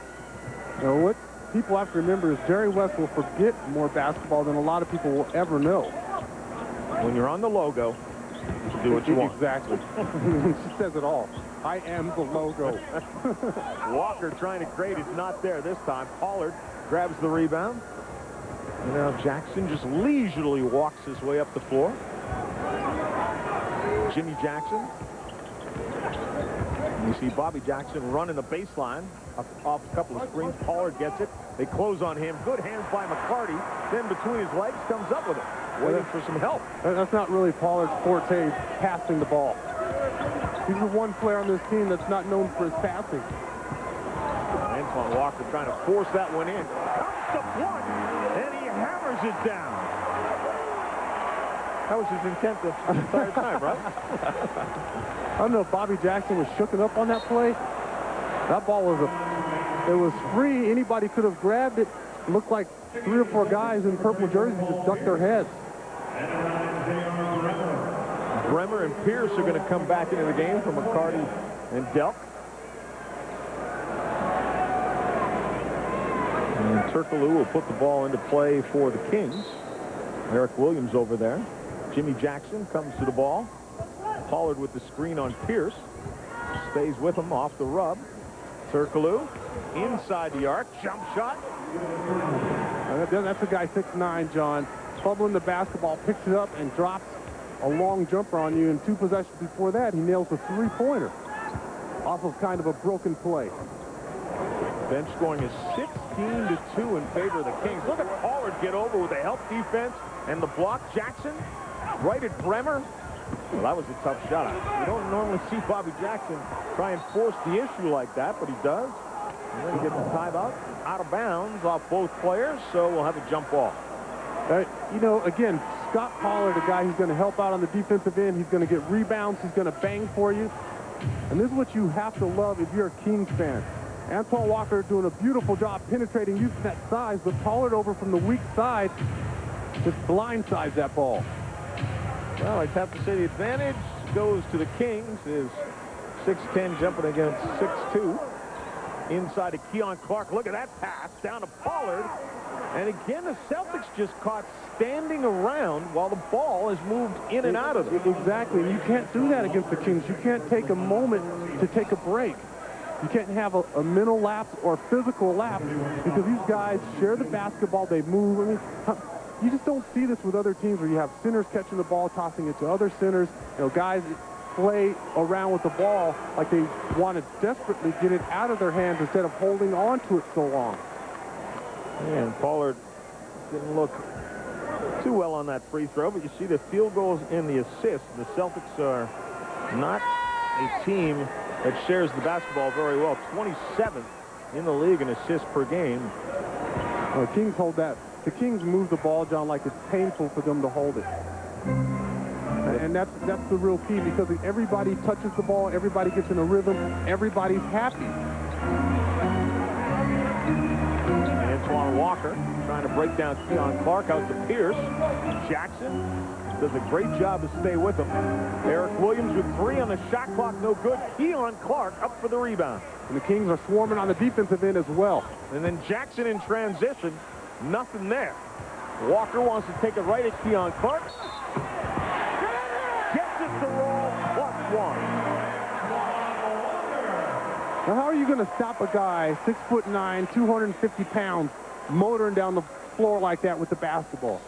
you know, what people have to remember is Jerry West will forget more basketball than a lot of people will ever know. When you're on the logo, do what you want. Exactly. She says it all. I am the logo. Walker trying to create. It's not there this time. Pollard grabs the rebound. And now Jackson just leisurely walks his way up the floor. Jimmy Jackson. You see Bobby Jackson running the baseline off a couple of screens. Pollard gets it. They close on him. Good hands by McCarty. Then between his legs comes up with it. Waiting for some help. That's not really Pollard's forte, passing the ball. He's the one player on this team that's not known for his passing. Antoine Walker trying to force that one in. Comes to one, and he hammers it down. That was his intent the entire time, right? I don't know if Bobby Jackson was shooken up on that play. That ball was it was free. Anybody could have grabbed it. It looked like 3 or 4 guys in purple jerseys just ducked their heads. Bremer and Pierce are going to come back into the game for McCarty and Delk. And Turkoglu will put the ball into play for the Kings. Eric Williams over there. Jimmy Jackson comes to the ball. Pollard with the screen on Pierce. Stays with him off the rub. Turkoglu inside the arc. Jump shot. That's a guy 6'9", John. Fumbling the basketball, picks it up, and drops a long jumper on you. And 2 possessions before that, he nails a 3-pointer off of kind of a broken play. Bench scoring is 16-2 in favor of the Kings. Look at Pollard get over with a help defense and the block. Jackson right at Bremer. Well, that was a tough shot. You don't normally see Bobby Jackson try and force the issue like that, but he does. And then he gets a timeout out of bounds off both players, so we'll have a jump ball. You know, again, Scott Pollard, a guy who's going to help out on the defensive end. He's going to get rebounds. He's going to bang for you. And this is what you have to love if you're a Kings fan. Antoine Walker doing a beautiful job penetrating, using that size, but Pollard over from the weak side just blindsides that ball. Well, I'd have to say the advantage goes to the Kings. Is 6'10" jumping against 6'2". Inside to Keon Clark. Look at that pass down to Pollard. And again, the Celtics just caught standing around while the ball is moved in and out of them. Exactly. And you can't do that against the Kings. You can't take a moment to take a break. You can't have a mental lapse or physical lapse because these guys share the basketball. They move. I mean, you just don't see this with other teams where you have centers catching the ball, tossing it to other centers. You know, guys play around with the ball like they want to desperately get it out of their hands instead of holding on to it so long. And Pollard didn't look too well on that free throw, but you see the field goals and the assists. The Celtics are not a team that shares the basketball very well. 27th in the league in assists per game. Kings hold that. The Kings move the ball, John, like it's painful for them to hold it. And that's the real key, because everybody touches the ball, everybody gets in a rhythm, everybody's happy. Antoine Walker trying to break down Keon Clark out to Pierce. Jackson does a great job to stay with him. Eric Williams with 3 on the shot clock, no good. Keon Clark up for the rebound. And the Kings are swarming on the defensive end as well. And then Jackson in transition, nothing there. Walker wants to take it right at Keon Clark. Gets it to roll, +1. Now, how are you going to stop a guy 6'9", 250 pounds, motoring down the floor like that with the basketball?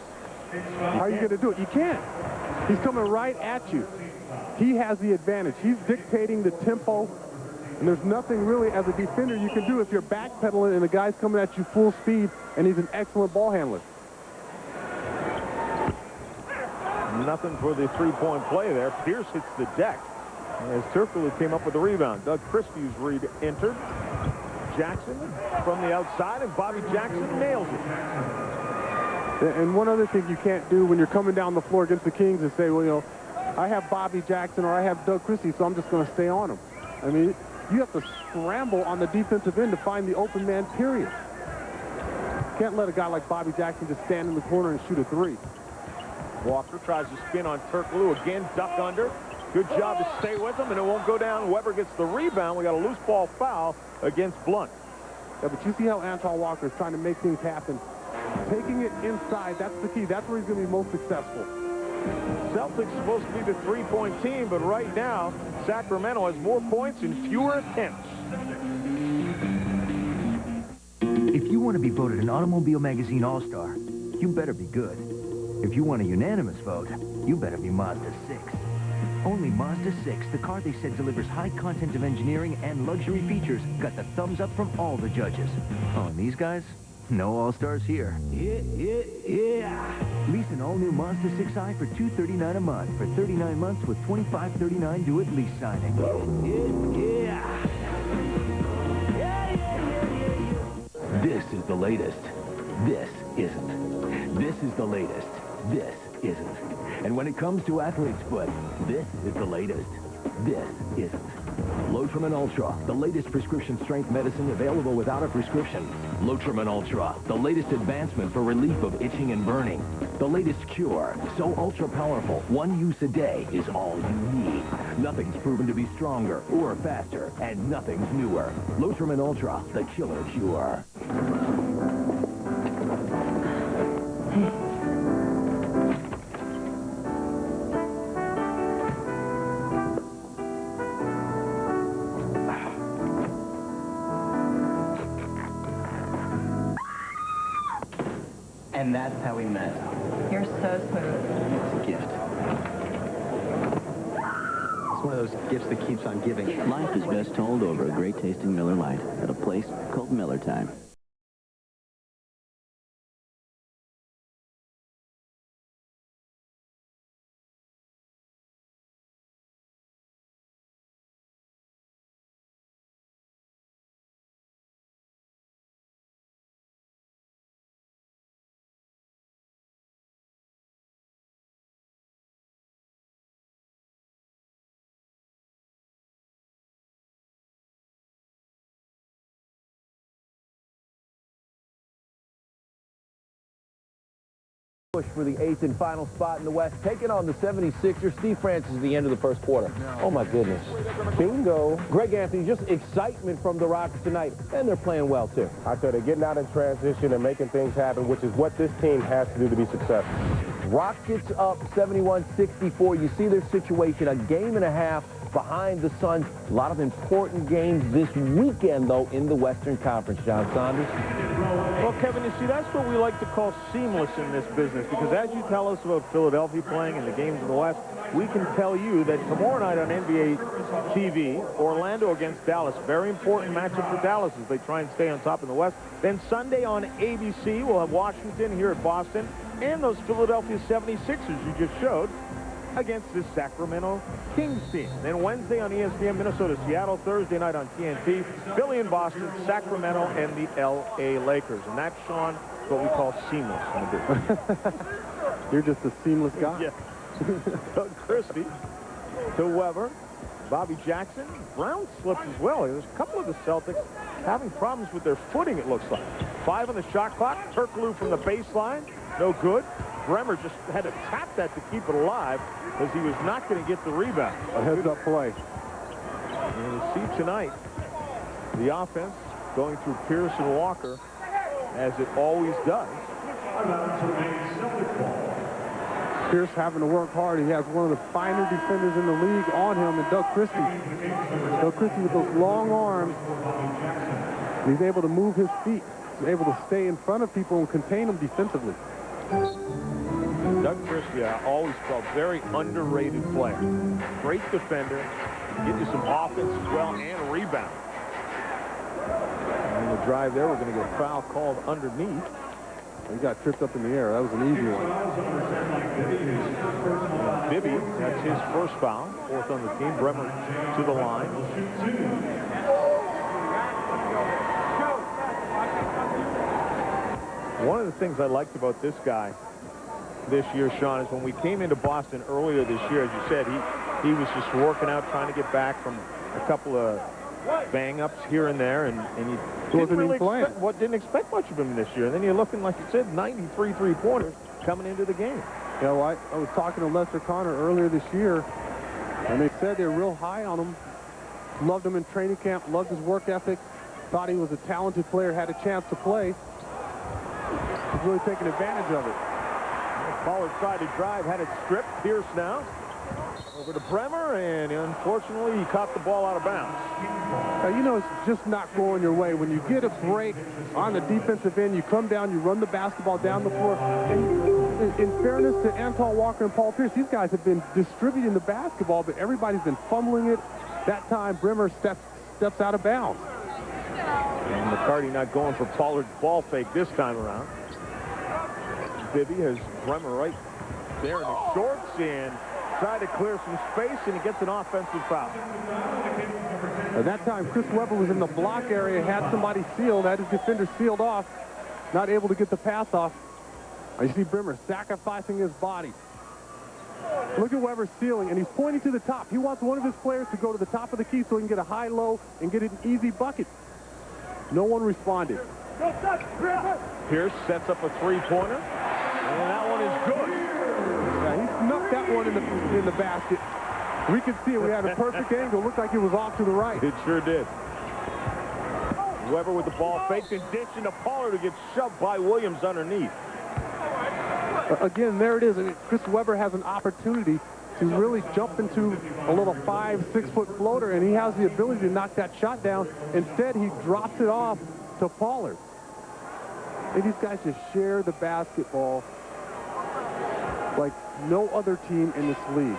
How are you going to do it? You can't. He's coming right at you. He has the advantage. He's dictating the tempo, and there's nothing really as a defender you can do if you're backpedaling and the guy's coming at you full speed, and he's an excellent ball handler. Nothing for the three-point play there. Pierce hits the deck as Turkoglu came up with the rebound. Doug Christie's read entered. Jackson from the outside, and Bobby Jackson nails it. And one other thing you can't do when you're coming down the floor against the Kings is say, well, you know, I have Bobby Jackson or I have Doug Christie, so I'm just going to stay on him. I mean, you have to scramble on the defensive end to find the open man, period. You can't let a guy like Bobby Jackson just stand in the corner and shoot a 3. Walker tries to spin on Turkoglu again, duck under. Good job to stay with him, and it won't go down. Weber gets the rebound. We got a loose ball foul against Blunt. Yeah, but you see how Antoine Walker is trying to make things happen. Taking it inside, that's the key. That's where he's going to be most successful. Celtics supposed to be the three-point team, but right now, Sacramento has more points and fewer attempts. If you want to be voted an Automobile Magazine All-Star, you better be good. If you want a unanimous vote, you better be Mazda 6. Only Mazda 6, the car they said delivers high content of engineering and luxury features, got the thumbs up from all the judges. Oh, and these guys? No all-stars here. Yeah. Lease an all-new Mazda 6i for $239 a month for 39 months with $25.39 due at lease signing. Yeah. This is the latest. This isn't. This is the latest. This isn't. And when it comes to athlete's foot, this is the latest. This isn't. Lotrimin Ultra, the latest prescription strength medicine available without a prescription. Lotrimin Ultra, the latest advancement for relief of itching and burning. The latest cure, so ultra powerful, one use a day is all you need. Nothing's proven to be stronger or faster, and nothing's newer. Lotrimin Ultra, the killer cure. And that's how we met. You're so smooth. It's a gift. It's one of those gifts that keeps on giving. Life is best told over a great-tasting Miller Lite at a place called Miller Time. Push for the 8th and final spot in the West, taking on the 76ers. Steve Francis at the end of the first quarter. Oh, my goodness. Bingo. Greg Anthony, just excitement from the Rockets tonight, and they're playing well, too. I tell you, they're getting out in transition and making things happen, which is what this team has to do to be successful. Rockets up 71-64. You see their situation, a game and a half behind the Suns. A lot of important games this weekend, though, in the Western Conference. John Saunders? Well, Kevin, you see, that's what we like to call seamless in this business, because as you tell us about Philadelphia playing in the games of the West, we can tell you that tomorrow night on NBA TV, Orlando against Dallas, very important matchup for Dallas as they try and stay on top in the West. Then Sunday on ABC, we'll have Washington here at Boston. and those Philadelphia 76ers you just showed against this Sacramento Kings team. Then Wednesday on ESPN, Minnesota, Seattle. Thursday night on TNT, Philly and Boston, Sacramento, and the L.A. Lakers. And that's, Sean, what we call seamless in the business. You're just a seamless guy. Yeah. Doug Christie to Weber. Bobby Jackson. Brown slipped as well. There's a couple of the Celtics having problems with their footing, it looks like. 5 on the shot clock. Turkoglu from the baseline. No good. Bremer just had to tap that to keep it alive because he was not going to get the rebound. A heads-up play. And you see tonight the offense going through Pierce and Walker as it always does. Pierce having to work hard. He has one of the finer defenders in the league on him, and Doug Christie. Doug Christie with those long arms. He's able to move his feet. He's able to stay in front of people and contain them defensively. Doug Christie, I always felt very underrated player. Great defender. Get you some offense as well and rebound. And the drive there, we're going to get a foul called underneath. He got tripped up in the air. That was an easy one. Bibby, that's his first foul. 4th on the team. Bremer to the line. One of the things I liked about this guy this year, Sean, is when we came into Boston earlier this year, as you said, he was just working out, trying to get back from a couple of bang-ups here and there, and you didn't expect much of him this year. And then you're looking, like you said, 93 three-pointers coming into the game. You know, I was talking to Lester Connor earlier this year, and they said they were real high on him. Loved him in training camp, loved his work ethic, thought he was a talented player, had a chance to play. He's really taking advantage of it. Pollard tried to drive, had it stripped. Pierce now over to Bremer, and unfortunately he caught the ball out of bounds. You know, it's just not going your way. When you get a break on the defensive end, you come down, you run the basketball down the floor. And in fairness to Anton Walker and Paul Pierce, these guys have been distributing the basketball, but everybody's been fumbling it. That time, Bremer steps out of bounds. And McCarty not going for Pollard's ball fake this time around. Bibby has Bremer right there in the shorts and tried to clear some space, and he gets an offensive foul. At that time, Chris Webber was in the block area, had somebody sealed, had his defender sealed off, not able to get the pass off. You see Bremer sacrificing his body. Look at Weber sealing, and he's pointing to the top. He wants one of his players to go to the top of the key so he can get a high-low and get an easy bucket. No one responded. Pierce sets up a three-pointer, and that one is good. Yeah, he snuck that one in the basket. We could see it. We had a perfect angle. Looked like it was off to the right. It sure did. Weber with the ball faked and dished into Pollard, who gets shoved by Williams underneath. Again, there it is. And Chris Webber has an opportunity to really jump into a little 5-6-foot floater, and he has the ability to knock that shot down. Instead, he drops it off to Pollard. And these guys just share the basketball like no other team in this league.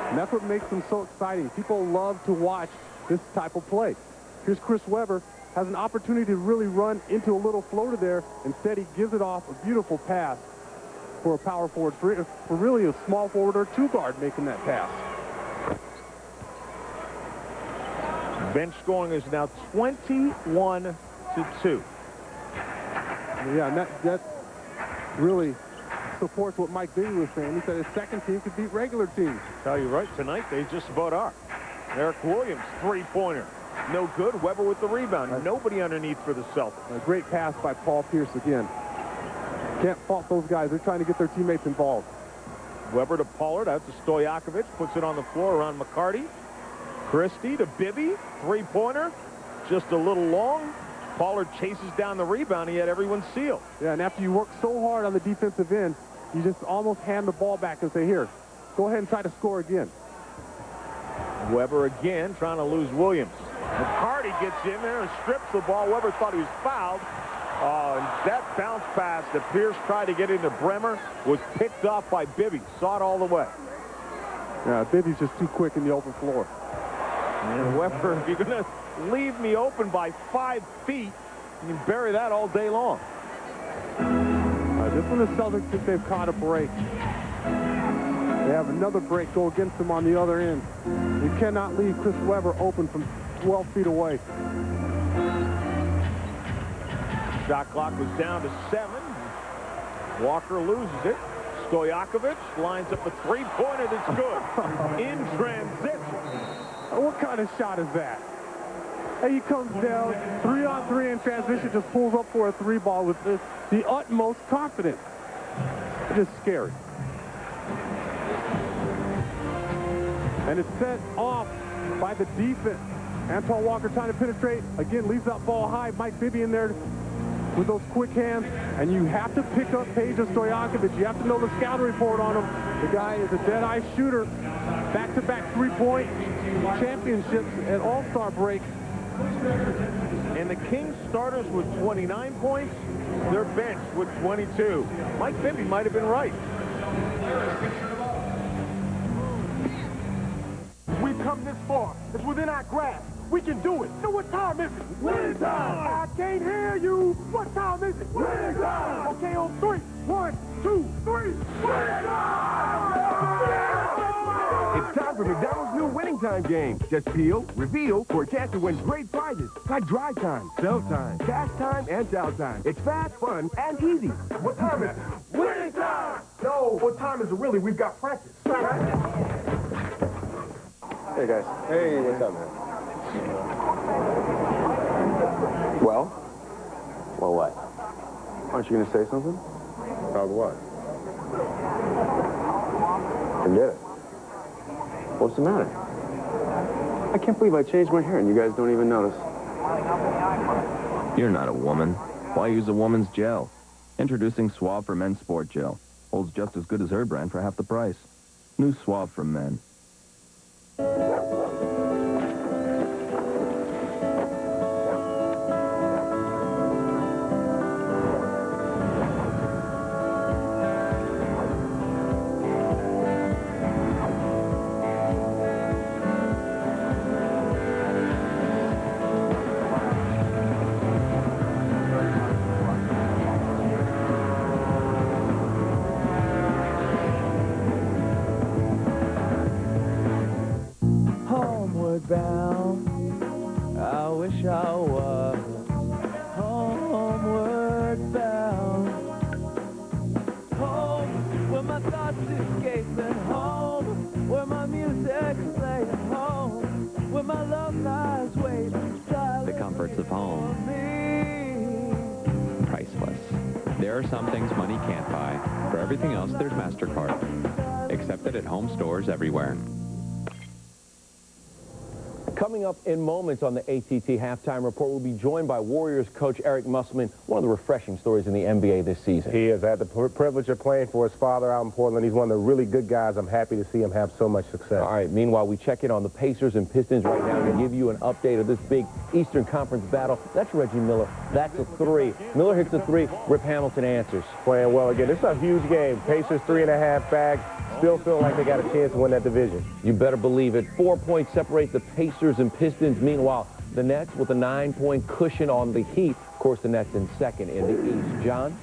And that's what makes them so exciting. People love to watch this type of play. Here's Chris Webber, has an opportunity to really run into a little floater there. Instead, he gives it off, a beautiful pass for a power forward, for really a small forward or two-guard making that pass. Bench scoring is now 21-2. Yeah, and that really supports what M.Bibby was saying. He said his second team could beat regular teams. Tell you right, tonight they just about are. Eric Williams, three-pointer. No good. Weber with the rebound. Nobody underneath for the Celtics. A great pass by Paul Pierce again. Can't fault those guys. They're trying to get their teammates involved. Weber to Pollard, out to Stojakovic, puts it on the floor around McCarty. Christie to Bibby, three-pointer, just a little long. Pollard chases down the rebound. He had everyone sealed. Yeah, and after you work so hard on the defensive end, you just almost hand the ball back and say, here, go ahead and try to score again. Weber again trying to lose Williams. McCarty gets in there and strips the ball. Weber thought he was fouled. And that bounce pass that Pierce tried to get into Bremer was picked off by Bibby. Saw it all the way. Yeah, Bibby's just too quick in the open floor. And Weber, if you're going to leave me open by 5 feet, you can bury that all day long. This This one, the Celtics think they've caught a break. They have another break go against them on the other end. You cannot leave Chris Webber open from 12 feet away. Shot clock was down to 7. Walker loses it. Stojakovic lines up a three-pointer that's good. In transition. What kind of shot is that? And he comes down, 3-on-3 in transition, just pulls up for a 3-ball with the utmost confidence. Just scary. And it's set off by the defense. Antoine Walker trying to penetrate. Again, leaves that ball high. M.Bibby in there with those quick hands. And you have to pick up Peja Stojakovic. You have to know the scouting report on him. The guy is a dead-eye shooter. Back-to-back three-point championships at All-Star break. And the Kings starters with 29 points. Their bench with 22. M.Bibby might have been right. We've come this far. It's within our grasp. We can do it. So what time is it? Winning time. I can't hear you. What time is it? Winning time. Okay, on 3. 1, 2, 3. Winning time. It's time for McDonald's new winning time game. Just peel, reveal, for a chance to win great prizes like drive time, sell time, cash time, and chow time. It's fast, fun, and easy. What time is it? Winning time. No, what time is it really? We've got practice. Hey, guys. Hey, what's up, man? Well? Well, what? Aren't you going to say something? About what? Forget it. What's the matter? I can't believe I changed my hair and you guys don't even notice. You're not a woman. Why use a woman's gel? Introducing Suave for Men Sport Gel. Holds just as good as her brand for half the price. New Suave for Men. Bound. I wish I was homeward bound. Home, where my thoughts escaping. Home, where my music's playing. Home, where my love lies waiting. The comforts of home. Priceless. There are some things money can't buy. For everything else, there's MasterCard. Accepted at home stores everywhere. Coming up in moments on the ATT Halftime Report, we'll be joined by Warriors coach Eric Musselman, one of the refreshing stories in the NBA this season. He has had the privilege of playing for his father out in Portland. He's one of the really good guys. I'm happy to see him have so much success. All right, meanwhile, we check in on the Pacers and Pistons right now to give you an update of this big Eastern Conference battle. That's Reggie Miller. That's a 3. Miller hits a 3. Rip Hamilton answers. Playing well again. This is a huge game. Pacers 3.5 back. Still feel like they got a chance to win that division. You better believe it. 4 points separate the Pacers and Pistons. Meanwhile, the Nets with a 9-point cushion on the Heat. Of course, the Nets in second in the East. John?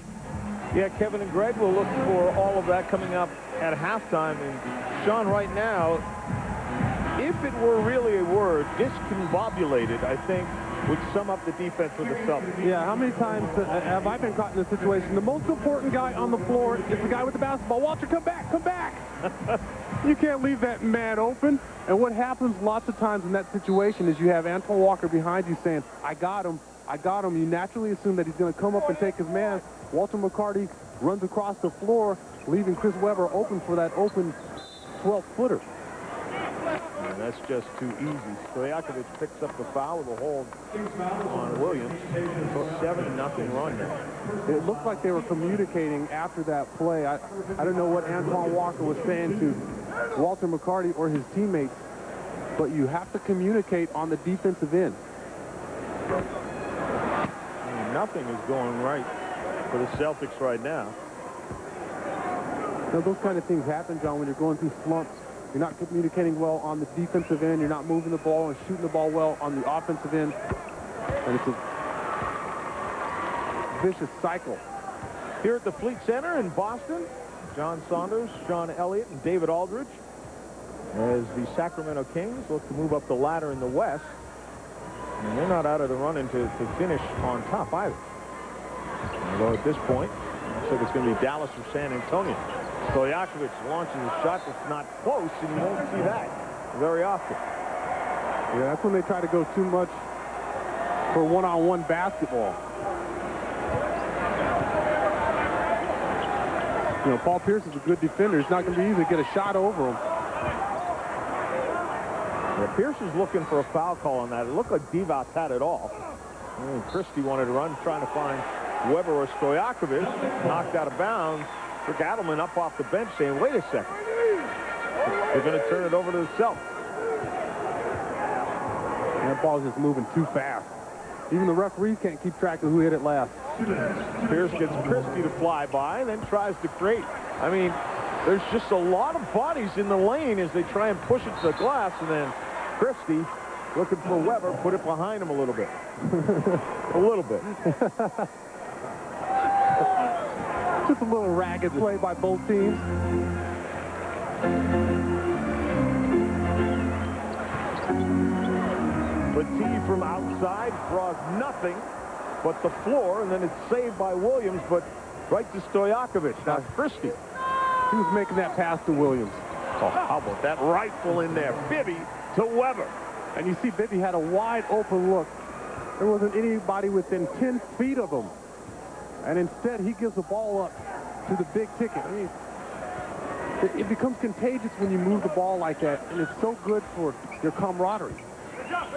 Yeah, Kevin and Greg will look for all of that coming up at halftime. And Sean, right now, if it were really a word, discombobulated, I think, would sum up the defense of the Celtics. Yeah, how many times have I been caught in this situation? The most important guy on the floor is the guy with the basketball. Walter, come back, come back. You can't leave that man open. And what happens lots of times in that situation is you have Antoine Walker behind you saying, I got him, I got him. You naturally assume that he's going to come up and take his man. Walter McCarty runs across the floor, leaving Chris Webber open for that open 12-footer. And that's just too easy. Stojakovic picks up the foul with a hold on Williams. So 7-0 run now. It looked like they were communicating after that play. I don't know what Antoine Walker was saying to Walter McCarty or his teammates, but you have to communicate on the defensive end. Nothing is going right for the Celtics right now. You know, those kind of things happen, John, when you're going through slumps. You're not communicating well on the defensive end. You're not moving the ball and shooting the ball well on the offensive end. And it's a vicious cycle. Here at the Fleet Center in Boston, John Saunders, Sean Elliott, and David Aldridge, as the Sacramento Kings look to move up the ladder in the West. And they're not out of the running to finish on top either. Although at this point, looks like it's going to be Dallas or San Antonio. Stojakovic launches a shot that's not close, and you won't see that very often. Yeah, that's when they try to go too much for one-on-one basketball. You know, Paul Pierce is a good defender. It's not going to be easy to get a shot over him. Yeah, Pierce is looking for a foul call on that. It looked like Divac had it all. And Christie wanted to run, trying to find Weber or Stojakovic. Knocked out of bounds. Rick Adelman up off the bench saying, wait a second. They're going to turn it over to the Celtics. And that ball's just moving too fast. Even the referees can't keep track of who hit it last. Pierce gets Christie to fly by and then tries to create. I mean, there's just a lot of bodies in the lane as they try and push it to the glass, and then Christie, looking for Weber, put it behind him a little bit. A little bit. Just a little ragged play by both teams. Petit from outside draws nothing but the floor, and then it's saved by Williams, but right to Stojakovic. Now Christie. He was making that pass to Williams. Oh, how about that rifle in there? Bibby to Weber. And you see Bibby had a wide open look. There wasn't anybody within 10 feet of him. And instead, he gives the ball up to the big ticket. I mean, it becomes contagious when you move the ball like that, and it's so good for your camaraderie.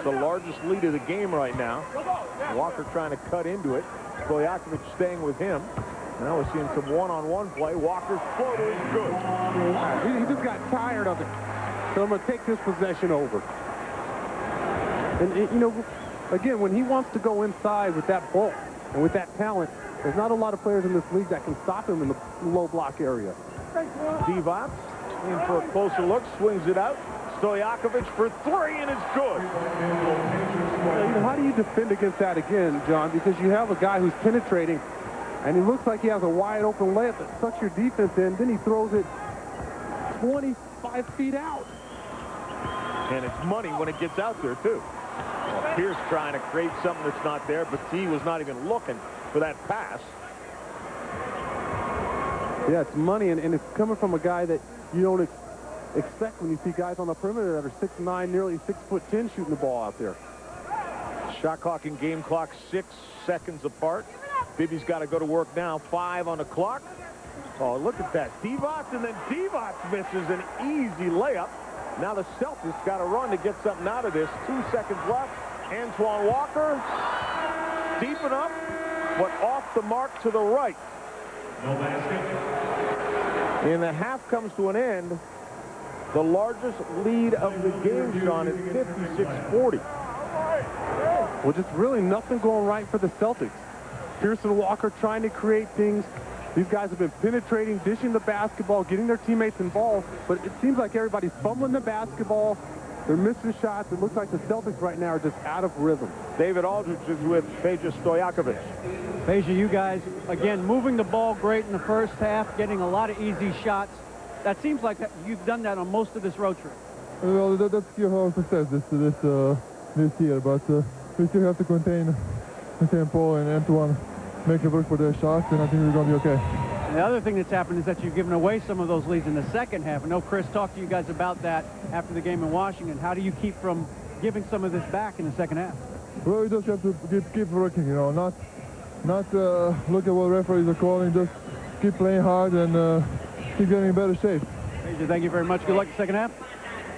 The largest lead of the game right now. Walker trying to cut into it. Stojakovic staying with him. Now we're seeing some one-on-one play. Walker's floater is good. He just got tired of it. So I'm going to take this possession over. And, you know, again, when he wants to go inside with that bulk and with that talent, there's not a lot of players in this league that can stop him in the low block area. Divac in for a closer look, swings it out. Stojakovic for three, and it's good. You know, how do you defend against that again, John? Because you have a guy who's penetrating, and he looks like he has a wide open layup that sucks your defense in. Then he throws it 25 feet out. And it's money when it gets out there, too. Well, Pierce trying to create something that's not there, but T was not even looking for that pass. Yeah, it's money, and it's coming from a guy that you don't expect when you see guys on the perimeter that are 6'9", nearly 6'10", shooting the ball out there. Shot clock and game clock 6 seconds apart. Bibby's got to go to work now. 5 on the clock. Oh, look at that. Divac, and then Divac misses an easy layup. Now the Celtics got to run to get something out of this. 2 seconds left. Antoine Walker, deep enough, but off the mark to the right. No basket. And the half comes to an end. The largest lead of the game, Sean, is 56-40. Well, just really nothing going right for the Celtics. Pearson Walker trying to create things. These guys have been penetrating, dishing the basketball, getting their teammates involved, but it seems like everybody's fumbling the basketball. They're missing shots. It looks like the Celtics right now are just out of rhythm. David Aldridge is with Peja Stojakovic. Peja, you guys, again, moving the ball great in the first half, getting a lot of easy shots. That seems like you've done that on most of this road trip. Well, that's our success this year, but we still have to contain Paul and Antoine, make it work for their shots, and I think we're going to be okay. And the other thing that's happened is that you've given away some of those leads in the second half. I know Chris talked to you guys about that after the game in Washington. How do you keep from giving some of this back in the second half? Well, we just have to keep working, you know, not look at what referees are calling, just keep playing hard and keep getting in better shape. Peja, thank you very much. Good luck in the second half.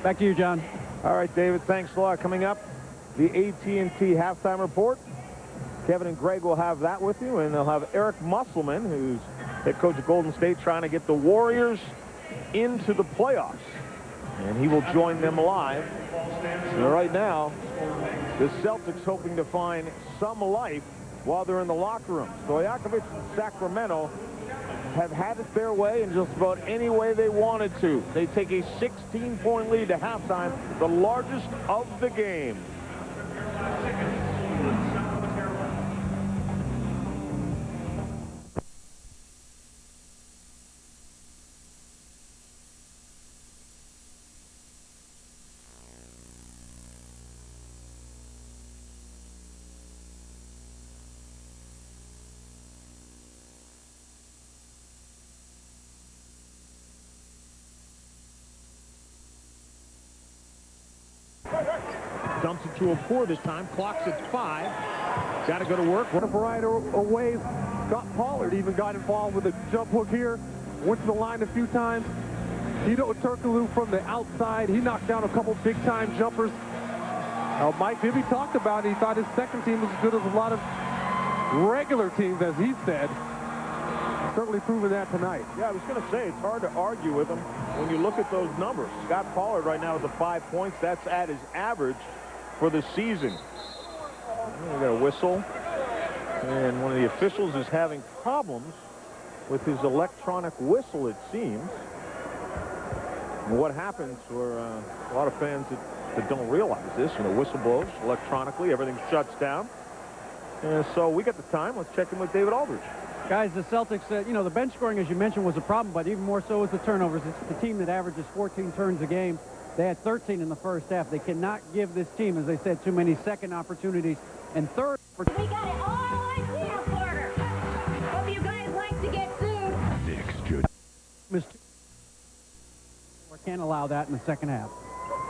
Back to you, John. All right, David, thanks a lot. Coming up, the AT&T halftime report. Kevin and Greg will have that with you, and they'll have Eric Musselman, who's head coach of Golden State, trying to get the Warriors into the playoffs. And he will join them live. So right now, the Celtics hoping to find some life while they're in the locker room. Stojakovic and Sacramento have had it their way in just about any way they wanted to. They take a 16-point lead to halftime, the largest of the game. Dumps it to a 4 this time. Clock's at 5. Got to go to work. One variety of ways. Scott Pollard even got involved with a jump hook here. Went to the line a few times. Tito Turkoglu from the outside. He knocked down a couple big-time jumpers. M.Bibby talked about it. He thought his second team was as good as a lot of regular teams, as he said. Certainly proving that tonight. Yeah, I was going to say, it's hard to argue with him when you look at those numbers. Scott Pollard right now with the 5 points. That's at his average for the season. We got a whistle. And one of the officials is having problems with his electronic whistle, it seems. And what happens for a lot of fans that don't realize this, whistle blows electronically, everything shuts down. And so we got the time. Let's check in with David Aldridge. Guys, the Celtics, the bench scoring, as you mentioned, was a problem, but even more so is the turnovers. It's the team that averages 14 turns a game. They had 13 in the first half. They cannot give this team, as they said, too many second opportunities. And third... We got it all in fourth quarter. Hope you guys like to get sued. Can't allow that in the second half.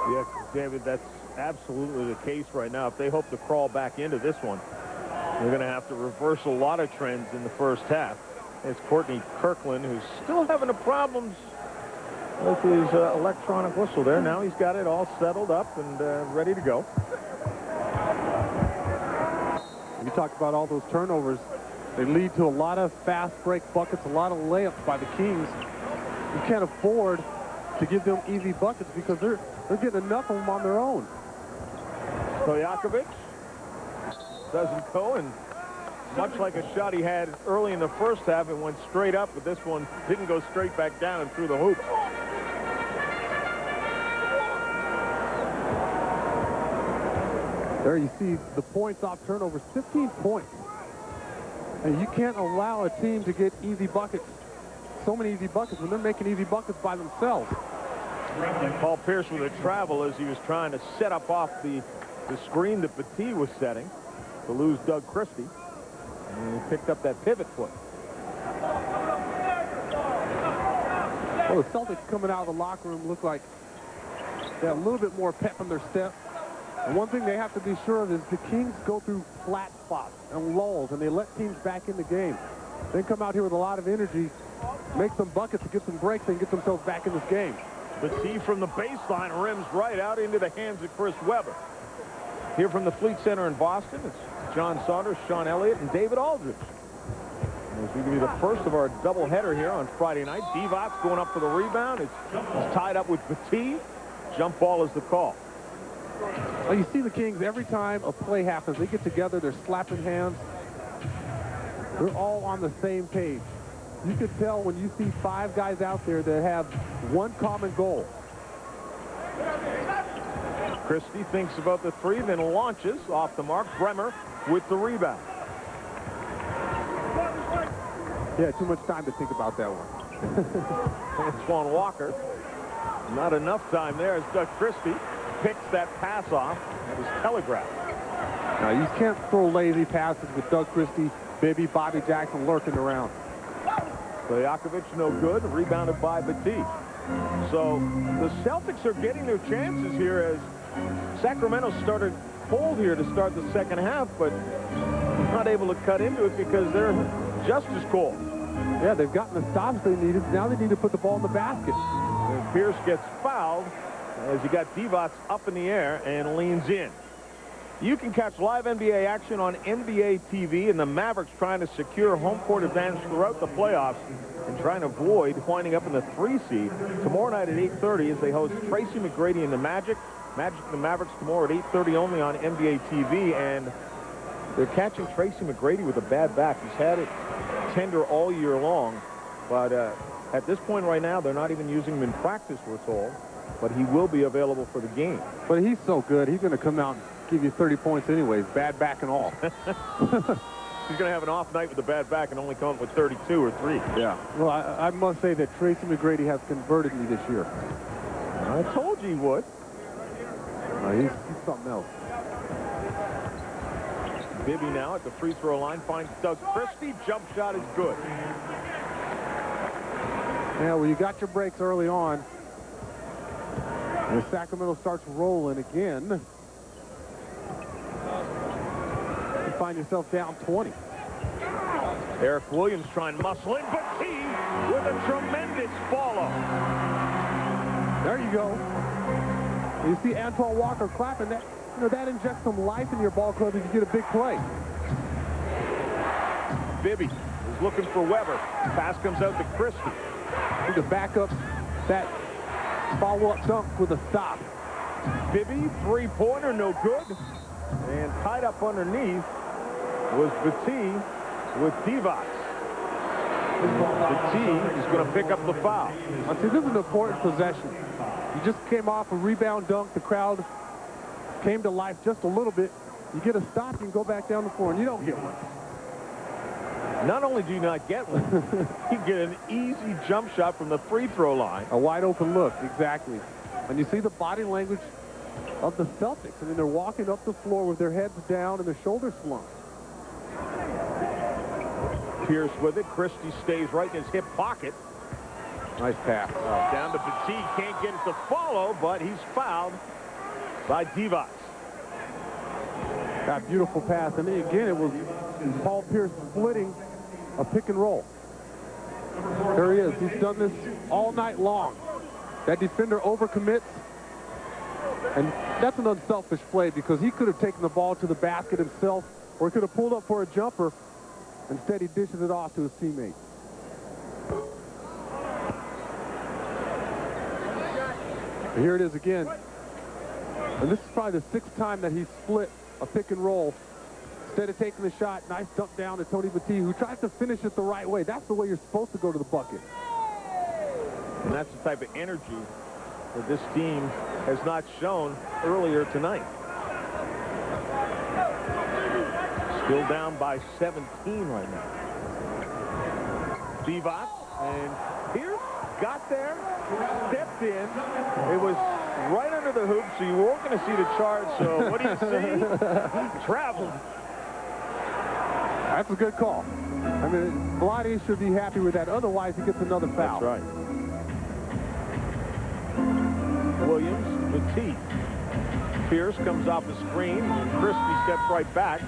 Yes, David, that's absolutely the case right now. If they hope to crawl back into this one, they're going to have to reverse a lot of trends in the first half. It's Courtney Kirkland, who's still having the problems with his electronic whistle there. Now he's got it all settled up and ready to go. You talked about all those turnovers. They lead to a lot of fast break buckets, a lot of layups by the Kings. You can't afford to give them easy buckets because they're getting enough of them on their own. Stojakovic doesn't go, and much like a shot he had early in the first half, it went straight up, but this one didn't go straight back down and through the hoop. There you see the points off turnovers, 15 points. And you can't allow a team to get easy buckets, so many easy buckets, when they're making easy buckets by themselves. Paul Pierce with a travel as he was trying to set up off the screen that Petit was setting to lose Doug Christie. And he picked up that pivot foot. Well, the Celtics coming out of the locker room look like they have a little bit more pep in their step. And one thing they have to be sure of is the Kings go through flat spots and lulls, and they let teams back in the game. They come out here with a lot of energy, make some buckets, get some breaks, and get themselves back in this game. Petit from the baseline rims right out into the hands of Chris Webber. Here from the Fleet Center in Boston, it's John Saunders, Sean Elliott, and David Aldridge. As we give you the first of our doubleheader here on Friday night. Divac going up for the rebound. It's tied up with Petit. Jump ball is the call. Well, you see the Kings every time a play happens. They get together, they're slapping hands. They're all on the same page. You can tell when you see 5 guys out there that have one common goal. Christie thinks about the 3, then launches off the mark. Bremer with the rebound. Yeah, too much time to think about that one. Antoine Walker. Not enough time there as Doug Christie picks that pass off. It was telegraphed. Now, you can't throw lazy passes with Doug Christie, B.Jackson lurking around. Stojakovic no good, rebounded by Petit. So the Celtics are getting their chances here as Sacramento started cold here to start the second half, but not able to cut into it because they're just as cold. Yeah, they've gotten the stops they needed. Now they need to put the ball in the basket. And Pierce gets fouled as he got Divac up in the air and leans in. You can catch live NBA action on NBA TV, and the Mavericks trying to secure home court advantage throughout the playoffs and trying to avoid winding up in the 3 seed. Tomorrow night at 8:30 as they host Tracy McGrady and the Magic. Magic and the Mavericks tomorrow at 8:30 only on NBA TV, and they're catching Tracy McGrady with a bad back. He's had it tender all year long, but at this point right now, they're not even using him in practice, we're told, but he will be available for the game. But he's so good, he's going to come out and give you 30 points anyways, bad back and all. He's going to have an off night with a bad back and only come up with 32 or 3. Yeah. Well, I must say that Tracy McGrady has converted me this year. I told you he would. He's something else. Bibby now at the free throw line finds Doug Christie. Jump shot is good. Now, when you got your breaks early on, and Sacramento starts rolling again, find yourself down 20. Eric Williams trying to muscle in, but he with a tremendous follow. There you go. You see Antoine Walker clapping. That, you know, that injects some life in your ball club if you get a big play. Bibby is looking for Weber. Pass comes out to Christie. To back up that follow-up dunk with a stop. Bibby, three-pointer, no good. And tied up underneath was Battie with Divac. Battie is going to pick up the foul. I see, this is an important possession. You just came off a rebound dunk. The crowd came to life just a little bit. You get a stop, you can go back down the floor, and you don't get one. Not only do you not get one, you get an easy jump shot from the free throw line. A wide open look, exactly. And you see the body language of the Celtics. I mean, they're walking up the floor with their heads down and their shoulders slumped. Pierce with it. Christie stays right in his hip pocket. Nice pass. Down to Battie. Can't get it to follow, but he's fouled by Divac. That beautiful pass. And again, it was Paul Pierce splitting a pick and roll. There he is. He's done this all night long. That defender overcommits. And that's an unselfish play because he could have taken the ball to the basket himself or he could have pulled up for a jumper. Instead, he dishes it off to his teammate. Here it is again. And this is probably the 6th time that he split a pick and roll. Instead of taking the shot, nice dunk down to Tony Battie, who tries to finish it the right way. That's the way you're supposed to go to the bucket. And that's the type of energy that this team has not shown earlier tonight. Still down by 17 right now. Divac and Pierce got there, stepped in. It was right under the hoop, so you weren't going to see the charge. So what do you see? Traveled. That's a good call. I mean, Vlade should be happy with that. Otherwise, he gets another foul. That's right. Williams, Battie. Pierce comes off the screen. Christie steps right back.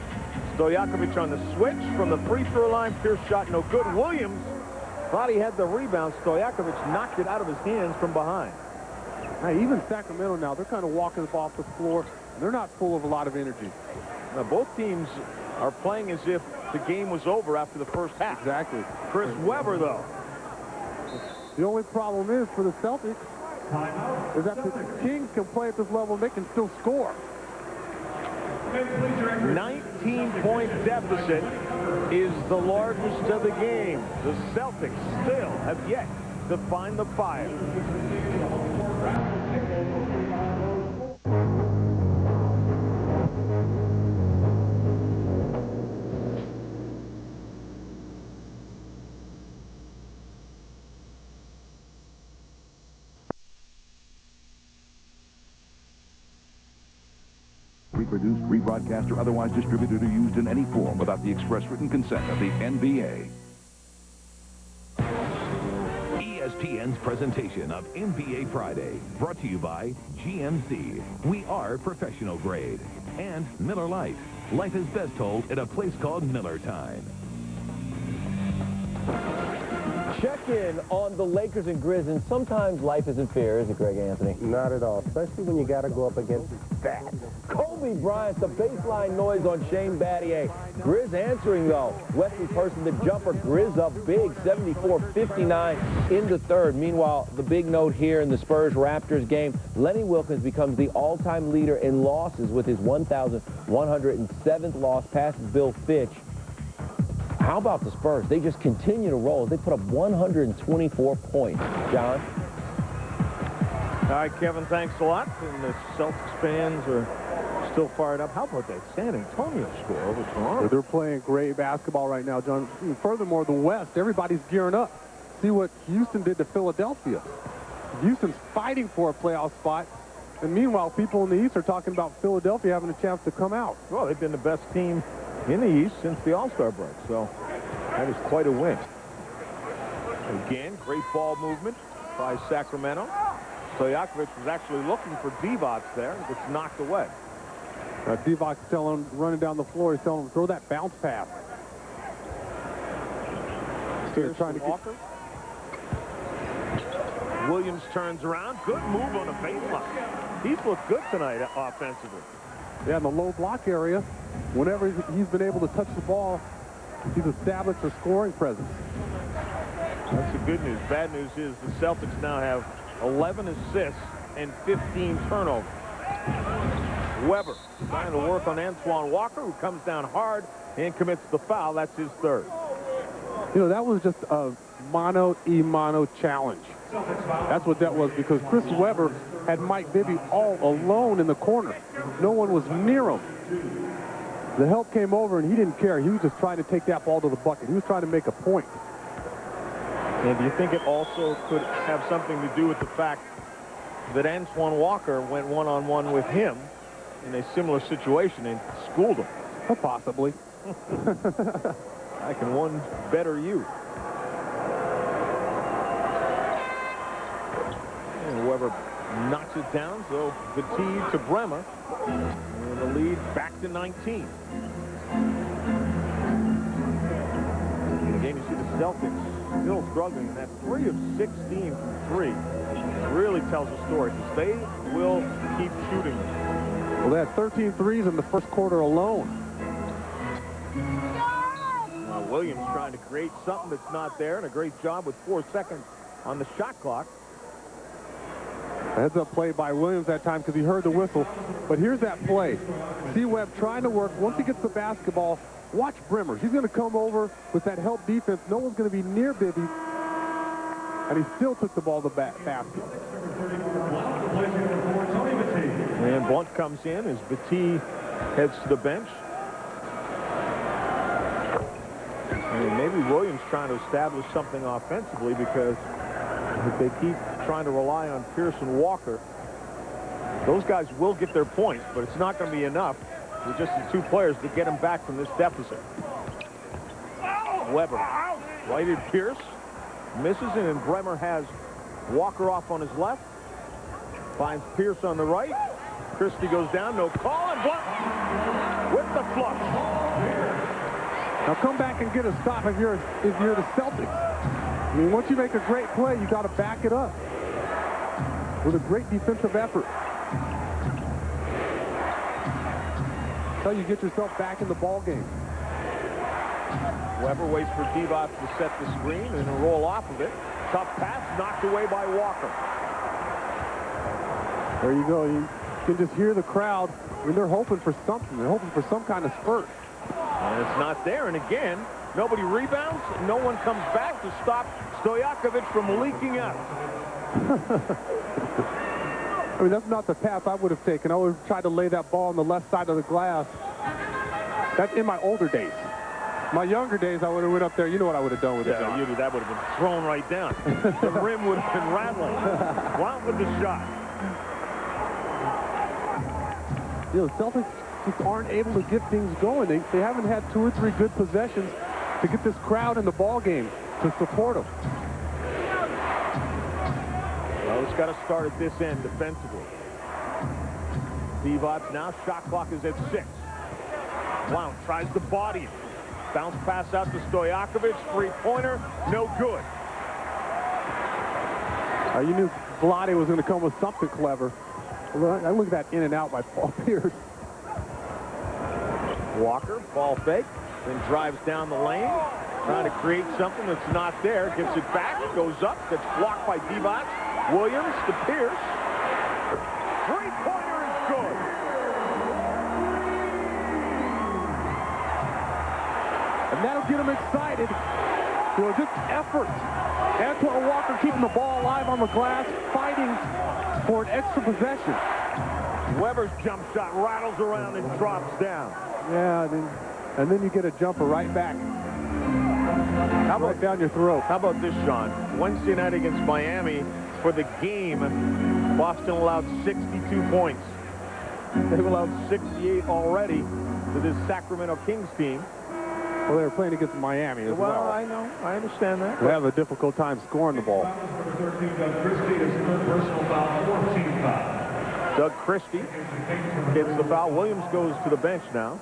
Stojakovic on the switch from the free throw line. Pierce shot no good. Williams thought he had the rebound. Stojakovic knocked it out of his hands from behind. Now, even Sacramento now, they're kind of walking off the floor. And they're not full of a lot of energy. Now, both teams are playing as if the game was over after the first half. Exactly. Chris Weber, though. The only problem is for the Celtics is that the Kings can play at this level and they can still score. 19-point deficit is the largest of the game. The Celtics still have yet to find the fire. Reproduced, rebroadcast, or otherwise distributed or used in any form without the express written consent of the NBA. ESPN's presentation of NBA Friday, brought to you by GMC. We are professional grade. And Miller Lite. Life is best told at a place called Miller Time. Check in on the Lakers and Grizz, and sometimes life isn't fair, is it, Greg Anthony? Not at all, especially when you got to go up against that. Kobe Bryant, the baseline noise on Shane Battier. Grizz answering, though. Wesley Person, the jumper. Grizz up big, 74-59 in the third. Meanwhile, the big note here in the Spurs-Raptors game, Lenny Wilkins becomes the all-time leader in losses with his 1,107th loss, passes Bill Fitch. How about the Spurs? They just continue to roll. They put up 124 points. John? All right, Kevin, thanks a lot. And the Celtics fans are still fired up. How about that San Antonio score over Toronto? They're playing great basketball right now, John. And furthermore, the West, everybody's gearing up. See what Houston did to Philadelphia. Houston's fighting for a playoff spot. And meanwhile, people in the East are talking about Philadelphia having a chance to come out. Well, they've been the best team in the East since the All-Star break, so that is quite a win. Again, great ball movement by Sacramento. Stojakovic was actually looking for Divac there. It gets knocked away. Divac's telling him, running down the floor, he's telling him, throw that bounce pass. Trying to Walker. Williams turns around. Good move on the baseline. He's looked good tonight offensively. Yeah, in the low block area, whenever he's been able to touch the ball, he's established a scoring presence. That's the good news. Bad news is the Celtics now have 11 assists and 15 turnovers. Weber trying to work on Antoine Walker, who comes down hard and commits the foul. That's his third. You know, that was just a mano-a-mano challenge. That's what that was, because Chris Weber had M.Bibby all alone in the corner. No one was near him. The help came over, and he didn't care. He was just trying to take that ball to the bucket. He was trying to make a point. And do you think it also could have something to do with the fact that Antoine Walker went one-on-one with him in a similar situation and schooled him? Oh, possibly. I can one better you. And Weber knocks it down, so Petit to Bremer. And the lead back to 19. In the game, you see the Celtics still struggling. That 3 of 16 from 3 really tells a story, because they will keep shooting. Well, they had 13 threes in the first quarter alone. Williams trying to create something that's not there, and a great job with 4 seconds on the shot clock. A heads-up play by Williams that time because he heard the whistle. But here's that play. See Webb trying to work. Once he gets the basketball, watch Bremer. He's going to come over with that help defense. No one's going to be near Bibby. And he still took the ball to the basket. And Blunt comes in as Petit heads to the bench. And maybe Williams trying to establish something offensively, because if they keep trying to rely on Pearson Walker, those guys will get their points, but it's not going to be enough with just the 2 players to get them back from this deficit. Weber righted Pierce, misses, and then Bremer has Walker off on his left, finds Pierce on the right. Christie goes down, no call, and Blunt with the flush. Now come back and get a stop if you're the Celtics. I mean, once you make a great play, you got to back it up with a great defensive effort. That's how you get yourself back in the ball game. Weber waits for Divac to set the screen and roll off of it. Tough pass knocked away by Walker. There you go. You can just hear the crowd. I mean, they're hoping for something. They're hoping for some kind of spurt. And it's not there. And again, nobody rebounds. No one comes back to stop Stojakovic from leaking out. I mean, that's not the path I would have taken. I would have tried to lay that ball on the left side of the glass. That's in my older days. My younger days, I would have went up there. You know what I would have done with it. Yeah, that would have been thrown right down. The rim would have been rattling. Blount with the shot. You know, Celtics just aren't able to get things going. They haven't had 2 or 3 good possessions to get this crowd in the ball game to support them. Well, it's got to start at this end defensively. Divac now, shot clock is at 6. Blount tries to body him. Bounce pass out to Stojakovic, 3-pointer, no good. You knew Vlade was going to come with something clever. I look at that in and out by Paul Pierce. Walker, ball fake, then drives down the lane, trying to create something that's not there. Gets it back, goes up, gets blocked by Divac. Williams to Pierce. 3-pointer is good. And that'll get him excited. You know, just effort. Antoine Walker keeping the ball alive on the glass, fighting for an extra possession. Weber's jump shot rattles around and drops down. Yeah, and then you get a jumper right back. How about down your throat? How about this, Sean? Wednesday night against Miami, for the game, Boston allowed 62 points. They've allowed 68 already to this Sacramento Kings team. Well, they were playing against Miami as well. Well, I know. I understand that. They have a difficult time scoring the ball. Doug Christie gets the foul. Williams goes to the bench now.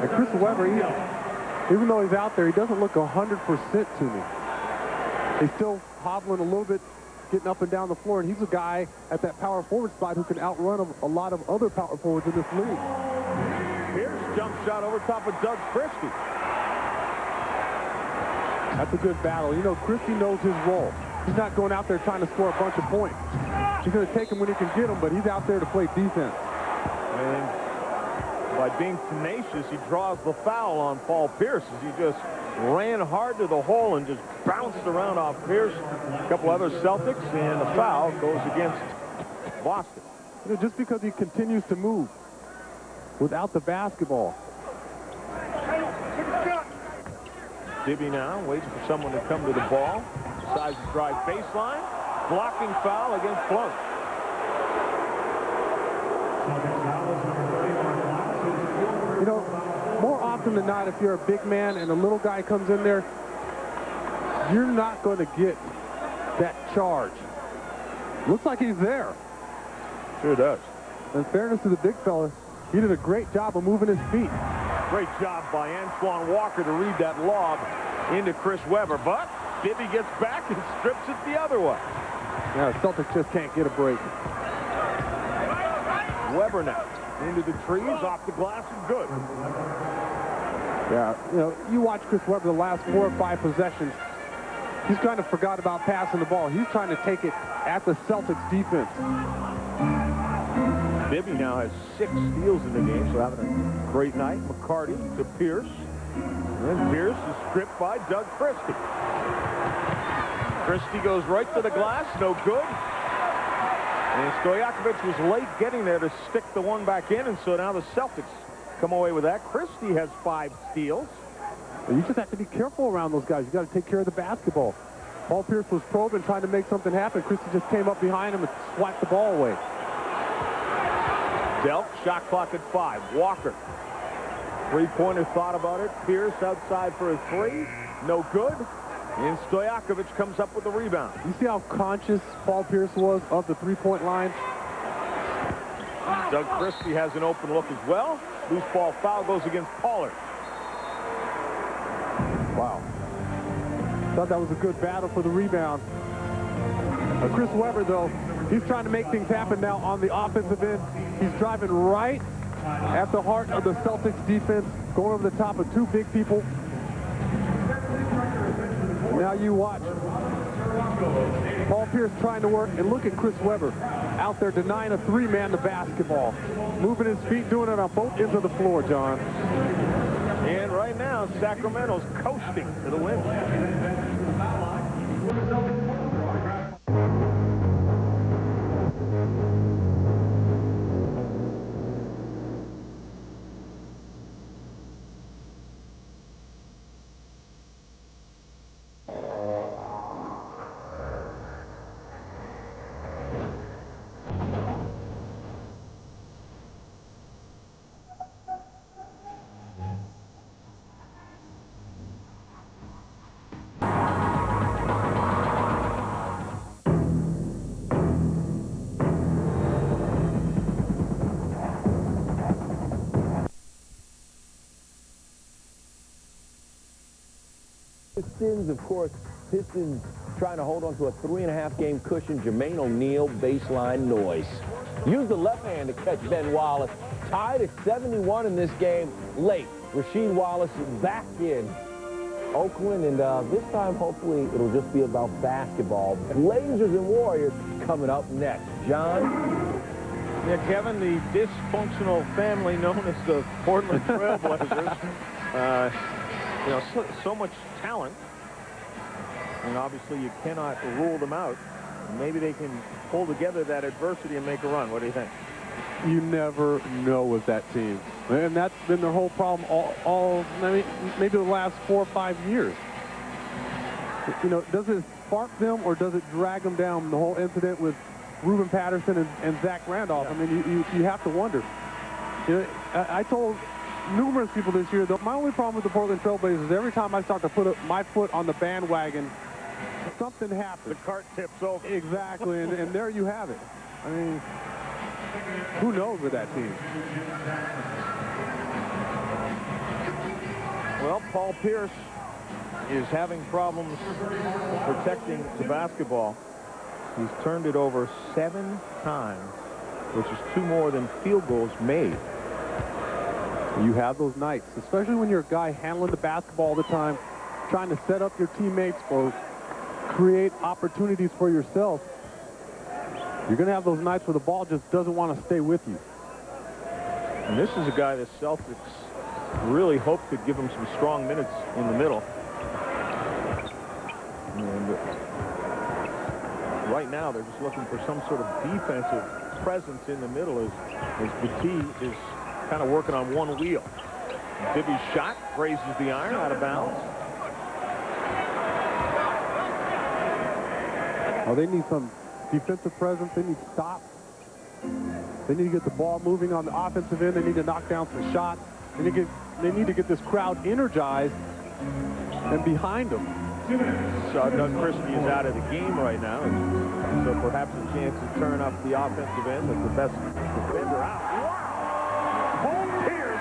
And Chris Webber, even though he's out there, he doesn't look 100% to me. He's still hobbling a little bit, getting up and down the floor, and he's a guy at that power forward spot who can outrun a lot of other power forwards in this league. Here's jump shot over top of Doug Christie. That's a good battle. You know, Christie knows his role. He's not going out there trying to score a bunch of points. He's going to take them when he can get them, but he's out there to play defense. And by being tenacious, he draws the foul on Paul Pierce as he just ran hard to the hole and just bounced around off Pierce. A couple other Celtics, and the foul goes against Boston. You know, just because he continues to move without the basketball. Bibby now waits for someone to come to the ball. Decides to drive baseline. Blocking foul against Plunk. You know, more often than not, if you're a big man and a little guy comes in there, you're not going to get that charge. Looks like he's there. Sure does. In fairness to the big fella, he did a great job of moving his feet. Great job by Antoine Walker to read that lob into Chris Webber, but Bibby gets back and strips it the other way. Yeah, Celtics just can't get a break. Webber now into the trees, off the glass, and good. Yeah, you know, you watch Chris Webber the last 4 or 5 possessions. He's kind of forgot about passing the ball. He's trying to take it at the Celtics defense. Bibby now has 6 steals in the game, so having a great night. McCarty to Pierce. And Pierce is stripped by Doug Christie. Christie goes right to the glass, no good. And Stojakovic was late getting there to stick the one back in, and so now the Celtics come away with that. Christie has 5 steals. And you just have to be careful around those guys. You got to take care of the basketball. Paul Pierce was probing, trying to make something happen. Christie just came up behind him and swiped the ball away. Delk, shot clock at 5. Walker. Three-pointer, thought about it. Pierce outside for a 3. No good. And Stojakovic comes up with the rebound. You see how conscious Paul Pierce was of the three-point line? Doug Christie has an open look as well. Loose ball foul goes against Pollard. Wow. Thought that was a good battle for the rebound. Chris Webber, though, he's trying to make things happen now on the offensive end. He's driving right at the heart of the Celtics defense, going over the top of 2 big people. Now you watch Paul Pierce trying to work, and look at Chris Webber out there denying a 3-man the basketball. Moving his feet, doing it on both ends of the floor, John. And right now, Sacramento's coasting to the win. Pistons, of course, Pistons trying to hold on to a 3.5-game cushion. Jermaine O'Neal, baseline noise. Used the left hand to catch Ben Wallace. Tied at 71 in this game late. Rasheed Wallace back in Oakland, and this time, hopefully, it'll just be about basketball. Blazers and Warriors coming up next. John? Yeah, Kevin, the dysfunctional family known as the Portland Trailblazers. You know, so much talent, and obviously you cannot rule them out. Maybe they can pull together that adversity and make a run. What do you think? You never know with that team, and that's been their whole problem all maybe the last 4 or 5 years. You know, does it spark them or does it drag them down? The whole incident with Ruben Patterson and Zach Randolph. I mean, you have to wonder. You know, I told numerous people this year, though, my only problem with the Portland Trailblazers is every time I start to put my foot on the bandwagon something happens. The cart tips over. Exactly, and there you have it. I mean, who knows with that team? Well, Paul Pierce is having problems protecting the basketball. He's turned it over 7 times, which is 2 more than field goals made. You have those nights, especially when you're a guy handling the basketball all the time, trying to set up your teammates or create opportunities for yourself. You're going to have those nights where the ball just doesn't want to stay with you. And this is a guy the Celtics really hoped could give him some strong minutes in the middle. And right now, they're just looking for some sort of defensive presence in the middle as B.T. is kind of working on one wheel. M.Bibby's shot grazes the iron out of bounds. Oh, they need some defensive presence. They need stops. They need to get the ball moving on the offensive end. They need to knock down some shots. They need to get this crowd energized and behind them. So Doug Christie is out of the game right now, and so perhaps a chance to turn up the offensive end with the best defender out. Wow! Paul Pierce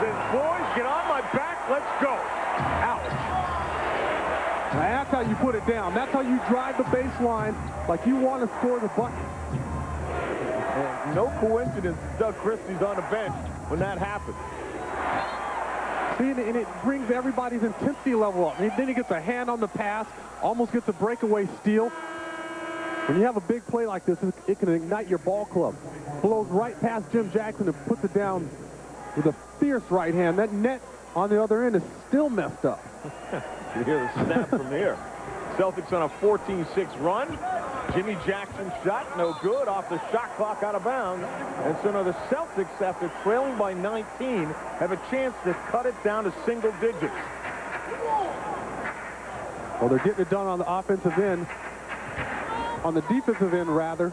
says, boys, get on my back, let's go. Ouch. Now, that's how you put it down. That's how you drive the baseline like you want to score the bucket. And no coincidence Doug Christie's on the bench when that happens. See, and it brings everybody's intensity level up. And then he gets a hand on the pass, almost gets a breakaway steal. When you have a big play like this, it can ignite your ball club. Blows right past Jim Jackson and puts it down with a fierce right hand. That net on the other end is still messed up. You hear the snap from here. Celtics on a 14-6 run. Jimmy Jackson's shot, no good, off the shot clock, out of bounds. And so now the Celtics, after trailing by 19, have a chance to cut it down to single digits. Well, they're getting it done on the offensive end. On the defensive end, rather.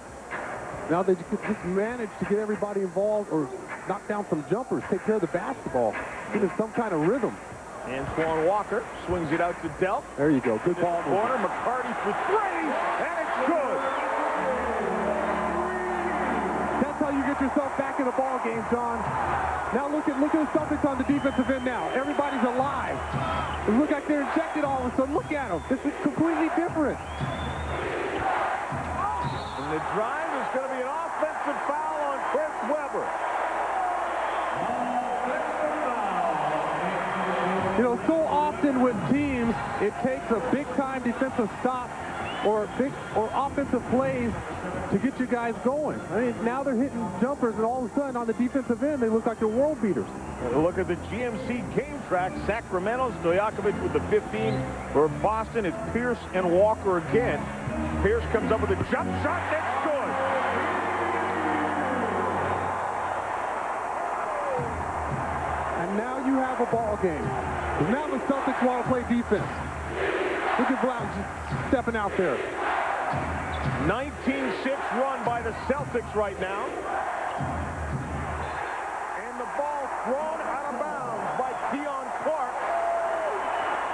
Now they just manage to get everybody involved or knock down some jumpers, take care of the basketball, get in some kind of rhythm. Antoine Walker swings it out to Delp. There you go. Good ball. Corner, McCarty for 3, and it's good. That's how you get yourself back in the ball game, John. Now look at the Celtics on the defensive end now. Everybody's alive. It looks like they're injected all of a sudden. Look at them. This is completely different. And the drive is going to be an offensive foul on Chris Webber. You know, so often with teams, it takes a big-time defensive stop or offensive plays to get you guys going. I mean, now they're hitting jumpers, and all of a sudden on the defensive end, they look like they're world beaters. Look at the GMC game track. Sacramento, Stojakovic with the 15. For Boston, it's Pierce and Walker again. Pierce comes up with a jump shot. That's good. And now you have a ball game. Now the Celtics want to play defense. Look at Brown just stepping out there. 19-6 run by the Celtics right now. And the ball thrown out of bounds by Keon Clark,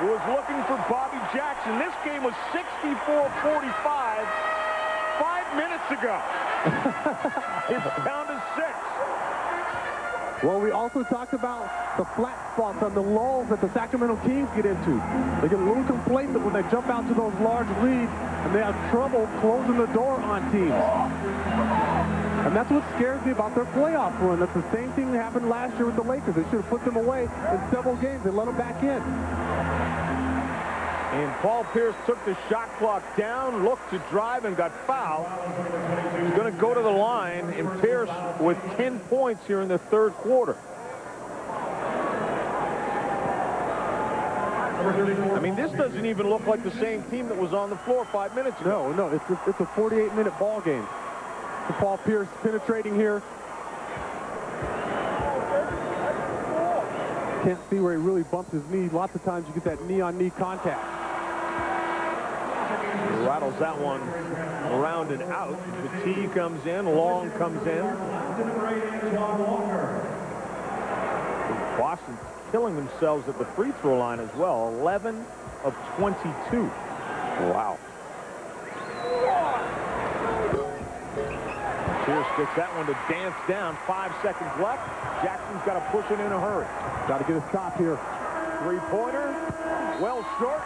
who was looking for B.Jackson. This game was 64-45 5 minutes ago. It's down to 6. Well, we also talked about the flat spots on the lulls that the Sacramento Kings get into. They get a little complacent when they jump out to those large leads, and they have trouble closing the door on teams. And that's what scares me about their playoff run. That's the same thing that happened last year with the Lakers. They should have put them away in several games and let them back in. And Paul Pierce took the shot clock down, looked to drive, and got fouled. He's going to go to the line, and Pierce with 10 points here in the third quarter. I mean, this doesn't even look like the same team that was on the floor 5 minutes ago. No, it's a 48-minute ball game. So Paul Pierce penetrating here. Can't see where he really bumped his knee. Lots of times you get that knee-on-knee contact. He rattles that one around and out. The T comes in, Long comes in. Boston's killing themselves at the free throw line as well. 11 of 22. Wow. Pierce gets that one to dance down. 5 seconds left. Jackson's got to push it in a hurry. Got to get a stop here. Three-pointer. Well short.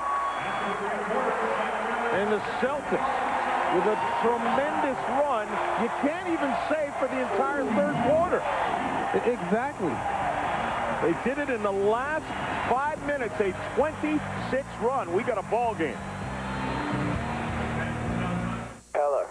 And the Celtics with a tremendous run. You can't even say for the entire third quarter. Exactly. They did it in the last 5 minutes, a 26 run. We got a ball game. Hello.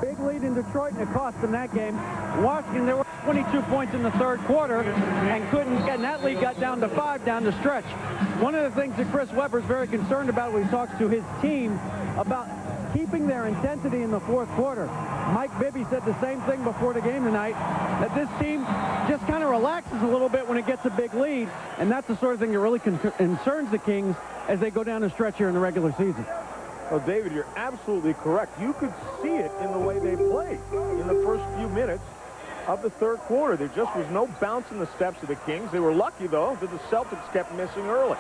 Big lead in Detroit, and it cost them that game. Washington, there were 22 points in the third quarter and couldn't get, and that lead got down to 5 down the stretch. One of the things that Chris Webber is very concerned about when he talks to his team about keeping their intensity in the fourth quarter. M.Bibby said the same thing before the game tonight, that this team just kind of relaxes a little bit when it gets a big lead, and that's the sort of thing that really concerns the Kings as they go down the stretch here in the regular season. Well, David, you're absolutely correct. You could see it in the way they played in the first few minutes of the third quarter. There just was no bounce in the steps of the Kings. They were lucky, though, that the Celtics kept missing early.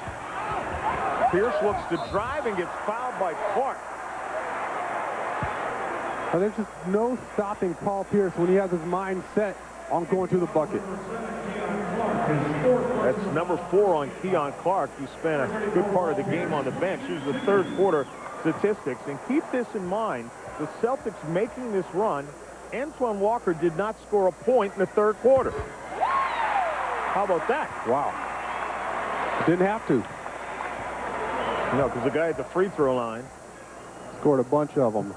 Pierce looks to drive and gets fouled by Clark. And there's just no stopping Paul Pierce when he has his mind set on going to the bucket. That's number 4 on Keon Clark. He spent a good part of the game on the bench. Here's the third quarter statistics. And keep this in mind, the Celtics making this run, Antoine Walker did not score a point in the third quarter. How about that? Wow. Didn't have to. No, because the guy at the free throw line scored a bunch of them.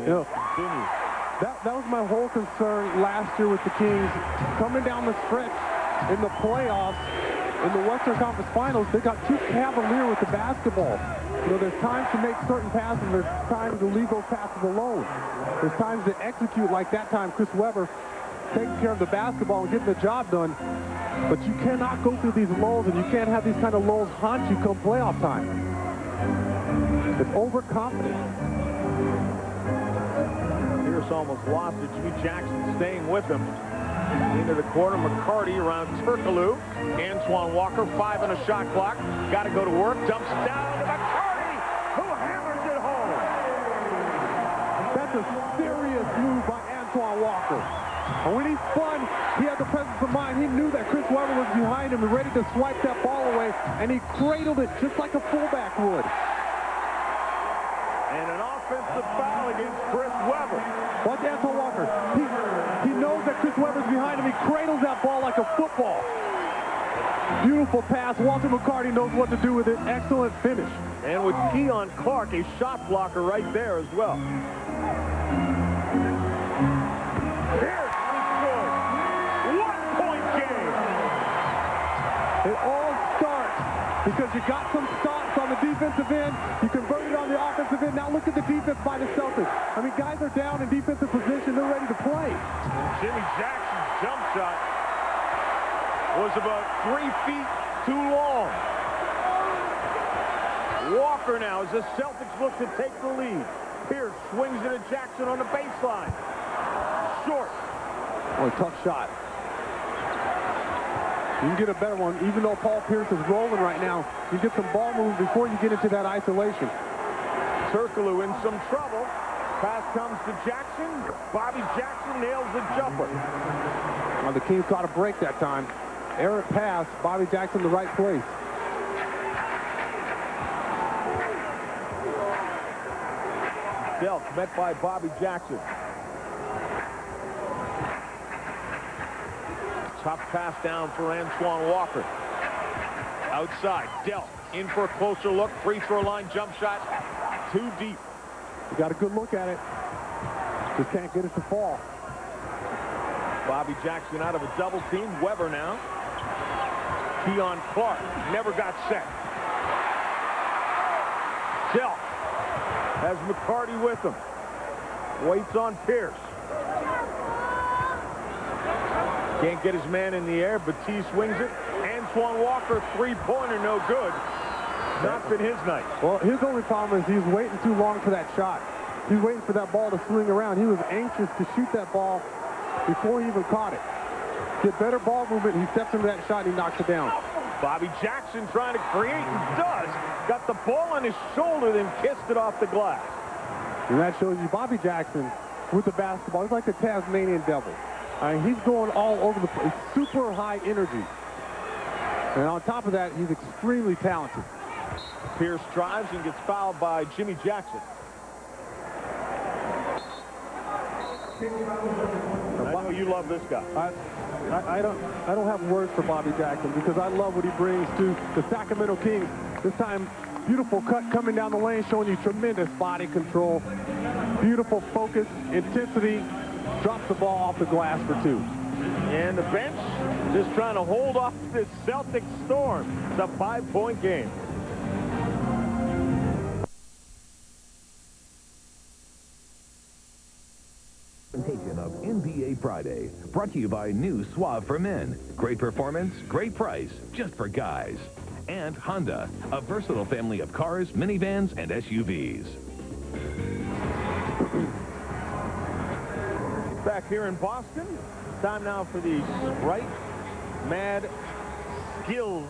You know, that was my whole concern last year with the Kings. Coming down the stretch in the playoffs, in the Western Conference Finals, they got too cavalier with the basketball. You know, there's times to make certain passes. There's times to leave those passes alone. There's times to execute like that time. Chris Webber taking care of the basketball and getting the job done. But you cannot go through these lulls, and you can't have these kind of lulls haunt you come playoff time. It's overconfident. Pierce almost lost it. B.Jackson staying with him. Into the corner, McCarty around Turkoglu. Antoine Walker, 5 on a shot clock. Got to go to work. Dumps down to McCarty, who hammers it home. That's a serious move by Antoine Walker. And when he spun, he had the presence of mind. He knew that Chris Webber was behind him and ready to swipe that ball away, and he cradled it just like a fullback would. And an offensive foul against Chris Webber. Watch Antoine Walker. He knows that Chris Webber's behind him. He cradles that ball like a football. Beautiful pass. Walter McCarty knows what to do with it. Excellent finish. And with Keon Clark, a shot blocker right there as well. Pierce scored. 1-point game. It all starts because you got some stops on the defensive end. You converted on the offensive end. Now look at the defense by the Celtics. I mean, guys are down in defensive position. They're ready to play. And Jimmy Jackson's jump shot was about 3 feet too long. Walker now as the Celtics look to take the lead. Pierce swings it at Jackson on the baseline. Short. Oh, a tough shot. You can get a better one. Even though Paul Pierce is rolling right now, you get some ball moves before you get into that isolation. Turkoglu in some trouble. Pass comes to Jackson. Bobby Jackson nails the jumper. Well, the Kings got a break that time. Errant pass. Bobby Jackson the right place. Delk met by Bobby Jackson. Tough pass down for Antoine Walker. Outside, Delk in for a closer look. Free throw line jump shot. Too deep. You got a good look at it. Just can't get it to fall. Bobby Jackson out of a double team. Webber now. Keon Clark never got set. Delk has McCarty with him. Waits on Pierce. Can't get his man in the air, but T swings it. Antoine Walker, three-pointer, no good. Not been his night. Well, his only problem is he's waiting too long for that shot. He's waiting for that ball to swing around. He was anxious to shoot that ball before he even caught it. Get better ball movement. He steps into that shot and he knocks it down. B.Jackson trying to create and does. Got the ball on his shoulder, then kissed it off the glass. And that shows you B.Jackson with the basketball. He's like the Tasmanian devil. He's going all over the place. Super high energy. And on top of that, he's extremely talented. Pierce drives and gets fouled by Jimmy Jackson. I know you love this guy. I don't have words for B.Jackson because I love what he brings to the Sacramento Kings. This time, beautiful cut coming down the lane, showing you tremendous body control, beautiful focus, intensity, drops the ball off the glass for 2. And the bench just trying to hold off this Celtics storm. It's a 5-point game. Presentation of NBA Friday, brought to you by new Suave for Men. Great performance, great price, just for guys. And Honda, a versatile family of cars, minivans, and SUVs. Back here in Boston, time now for the Sprite Mad Skills.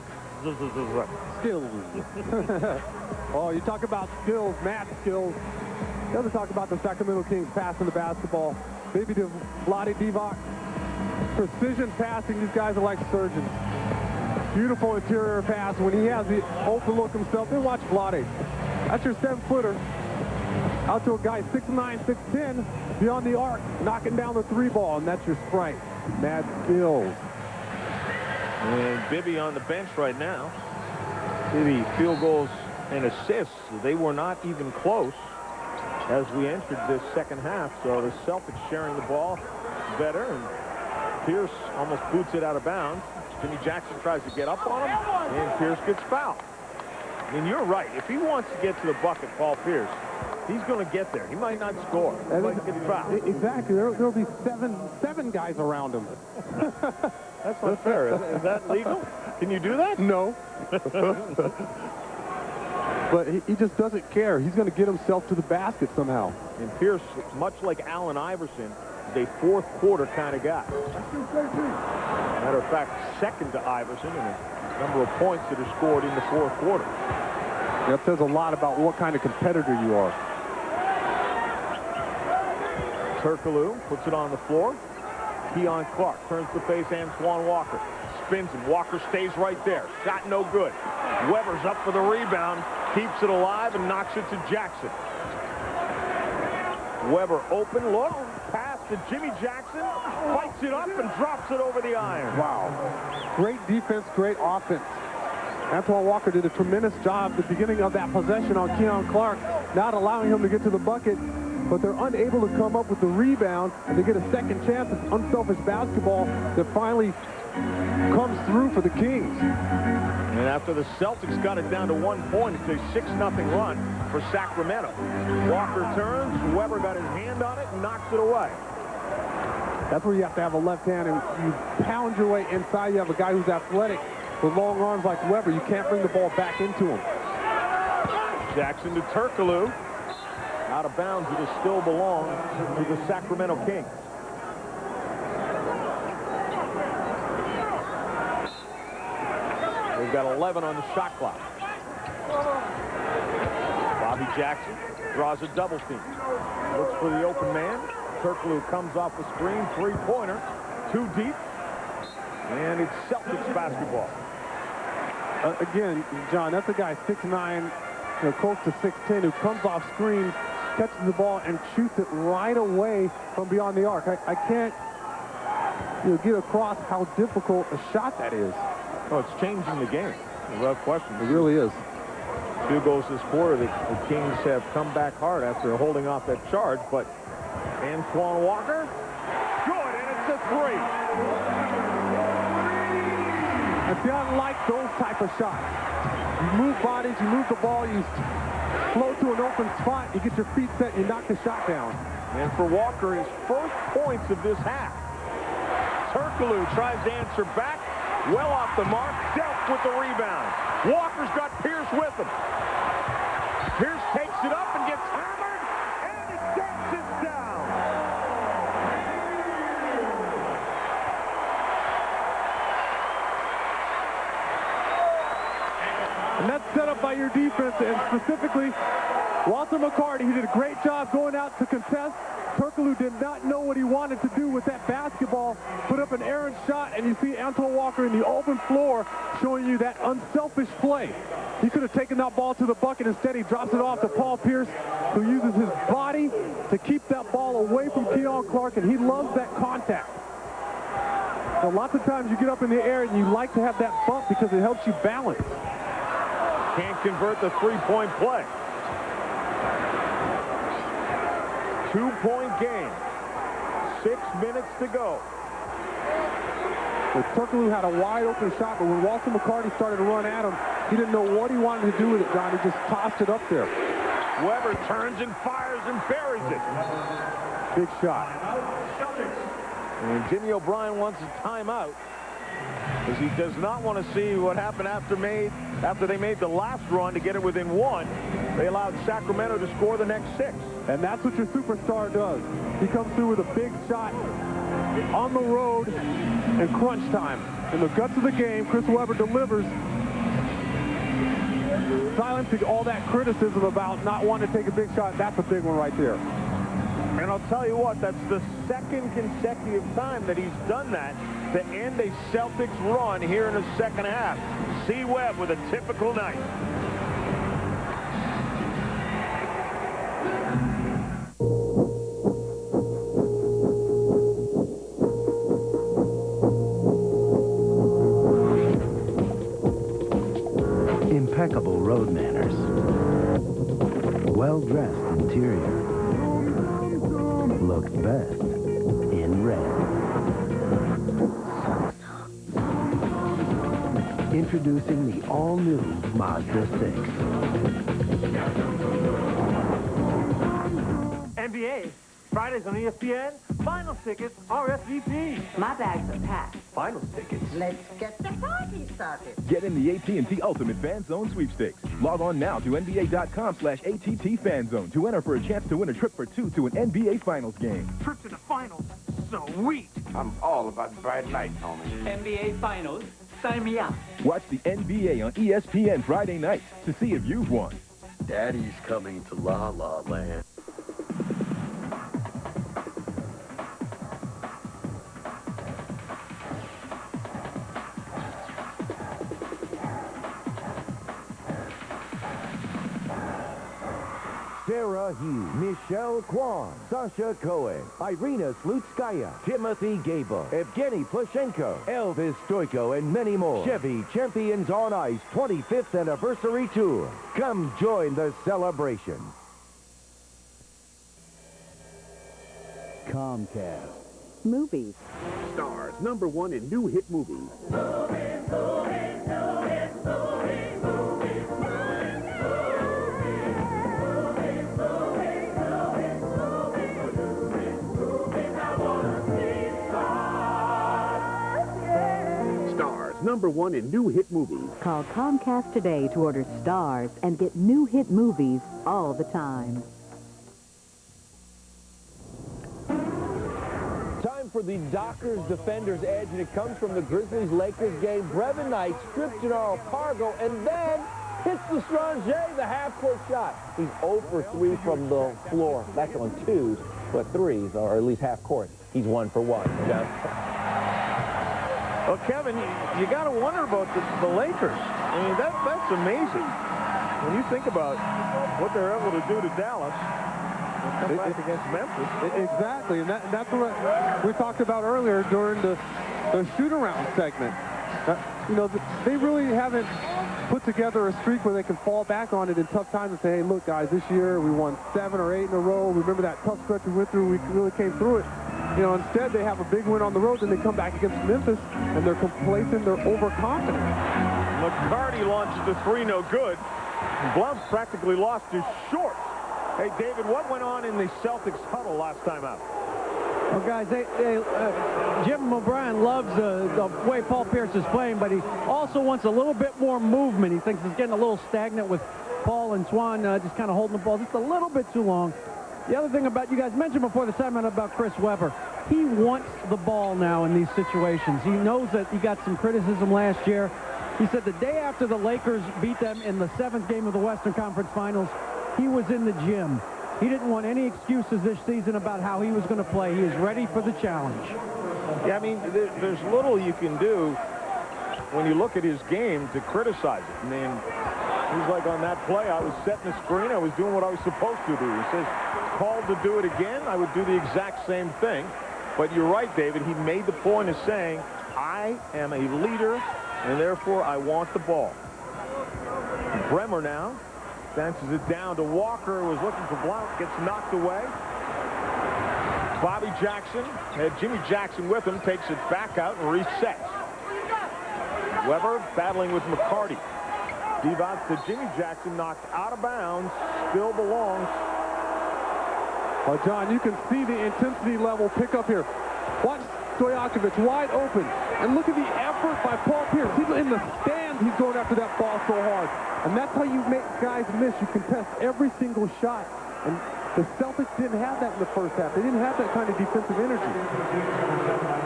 Oh, you talk about skills, mad skills. You have to talk about the Sacramento Kings passing the basketball. Maybe to Vlade Divac. Precision passing. These guys are like surgeons. Beautiful interior pass. When he has the open look himself, then watch Vlade. That's your 7-footer. Out to a guy 6'9", 6'10", beyond the arc, knocking down the 3-ball, and that's your Sprite. Mad skills. And Bibby on the bench right now. Bibby, field goals and assists. They were not even close as we entered this second half. So the Celtics sharing the ball better, and Pierce almost boots it out of bounds. Jimmy Jackson tries to get up on him, and Pierce gets fouled. I mean, you're right. If he wants to get to the bucket, Paul Pierce, he's going to get there. He might not score. He might get fouled. Exactly. There'll be seven guys around him. That's not fair. Is that legal? Can you do that? No. But he just doesn't care. He's going to get himself to the basket somehow. And Pierce, much like Allen Iverson, is a fourth-quarter kind of guy. Matter of fact, second to Iverson in the number of points that are scored in the fourth quarter. That says a lot about what kind of competitor you are. Turkoglu puts it on the floor. Keon Clark turns to face Antoine Walker. Spins him. Walker stays right there. Shot no good. Weber's up for the rebound. Keeps it alive and knocks it to Jackson. Weber open look. Pass to Jimmy Jackson. Fights it up and drops it over the iron. Wow. Great defense, great offense. Antoine Walker did a tremendous job at the beginning of that possession on Keon Clark, not allowing him to get to the bucket, but they're unable to come up with the rebound, and they get a second chance. It's unselfish basketball that finally comes through for the Kings. And after the Celtics got it down to 1 point, it's a 6-0 run for Sacramento. Walker turns. Weber got his hand on it and knocks it away. That's where you have to have a left hand, and you pound your way inside. You have a guy who's athletic with long arms like Weber. You can't bring the ball back into him. Jackson to Turkoglu. Out of bounds, it will still belong to the Sacramento Kings. They've got 11 on the shot clock. B.Jackson draws a double team. Looks for the open man. Turkoglu comes off the screen. 3-pointer. Too deep. And it's Celtics basketball. Again, John, that's a guy 6'9", close to 6'10", who comes off screens, catches the ball, and shoots it right away from beyond the arc. I can't get across how difficult a shot that is. Oh, it's changing the game. Without question. It really is. Two goals this quarter. The Kings have come back hard after holding off that charge, but Antoine Walker, good, and it's a 3. And see, I like those type of shots. You move bodies, you move the ball, you flow to an open spot, you get your feet set, you knock the shot down. And for Walker, his first points of this half. Turkoglu tries to answer back. Well off the mark. Delp with the rebound. Walker's got Pierce with him. Pierce takes it up and gets hammered. And it's And that's set up by your defense, and specifically Walter McCarty. He did a great job going out to contest. Turkoglu did not know what he wanted to do with that basketball. Put up an errant shot, and you see Anton Walker in the open floor showing you that unselfish play. He could have taken that ball to the bucket. Instead, he drops it off to Paul Pierce, who uses his body to keep that ball away from Keon Clark, and he loves that contact. So lots of times you get up in the air, and you like to have that bump because it helps you balance. Can't convert the three-point play. 2-point game. 6 minutes to go. Well, Turkoglu had a wide-open shot, but when Walter McCarty started to run at him, he didn't know what he wanted to do with it, John. He just tossed it up there. Weber turns and fires and buries it. Big shot. And Jimmy O'Brien wants a timeout because he does not want to see what happened after they made the last run to get it within 1. They allowed Sacramento to score the next 6. And that's what your superstar does. He comes through with a big shot on the road in crunch time. In the guts of the game, Chris Webber delivers, silencing all that criticism about not wanting to take a big shot. That's a big one right there. And I'll tell you what, that's the second consecutive time that he's done that to end a Celtics run here in the second half. C. Webb with a typical night. Impeccable road manners. Well-dressed interior. Looks best in red. Introducing the all-new Mazda 6. NBA. Fridays on ESPN. Finals tickets, RSVP. My bags are packed. Finals tickets. Let's get the party started. Get in the AT&T Ultimate Fan Zone sweepstakes. Log on now to NBA.com/ATT Fan Zone to enter for a chance to win a trip for 2 to an NBA Finals game. Trip to the finals. Sweet. I'm all about bright lights, homie. NBA Finals. Sign me up. Watch the NBA on ESPN Friday nights to see if you've won. Daddy's coming to La La Land. Sarah Hughes, Michelle Kwan, Sasha Cohen, Irina Slutskaya, Timothy Gable, Evgeny Plushenko, Elvis Stoiko, and many more. Chevy Champions on Ice 25th Anniversary Tour. Come join the celebration. Comcast. Movies. Stars #1 in new hit movies. #1 in new hit movies. Call Comcast today to order Stars and get new hit movies all the time. Time for the Dockers Defenders Edge, and it comes from the Grizzlies-Lakers game. Brevin Knight stripped Gennaro Pargo and then hits the Stranger, the half-court shot. He's 0 for 3 from the floor. That's on 2s, but 3s, or at least half-court. He's 1 for 1. Yeah. Well, Kevin, you got to wonder about the Lakers. I mean, that's amazing. When you think about what they're able to do to Dallas, come back against Memphis. Exactly, and that's what we talked about earlier during the shoot-around segment. You know, they really haven't put together a streak where they can fall back on it in tough times and say, hey, look, guys, this year we won 7 or 8 in a row. Remember that tough stretch we went through? We really came through it. You know, instead they have a big win on the road, then they come back against Memphis, and they're complacent, they're overconfident. McCarty launches the 3, no good. Blount practically lost his shorts. Hey, David, what went on in the Celtics huddle last time out? Well, guys, Jim O'Brien loves the way Paul Pierce is playing, but he also wants a little bit more movement. He thinks he's getting a little stagnant with Paul and Swan just kind of holding the ball just a little bit too long. The other thing about, you guys mentioned before the segment about Chris Webber, he wants the ball now in these situations. He knows that he got some criticism last year. He said the day after the Lakers beat them in the 7th game of the Western Conference Finals, he was in the gym. He didn't want any excuses this season about how he was going to play. He is ready for the challenge. Yeah, I mean, there's little you can do when you look at his game to criticize it. I mean, he's like, on that play, I was setting the screen. I was doing what I was supposed to do. He says, called to do it again, I would do the exact same thing. But you're right, David. He made the point of saying, I am a leader, and therefore I want the ball. Bremer now dances it down to Walker, who was looking for Blount, gets knocked away. Bobby Jackson had Jimmy Jackson with him, takes it back out and resets. Weber battling with McCarty. Divac to Jimmy Jackson, knocked out of bounds, still belongs. Well, John, you can see the intensity level pick up here. Watch Stojakovic wide open. And look at the effort by Paul Pierce. He's in the stands. He's going after that ball so hard. And that's how you make guys miss. You contest every single shot. And the Celtics didn't have that in the first half. They didn't have that kind of defensive energy.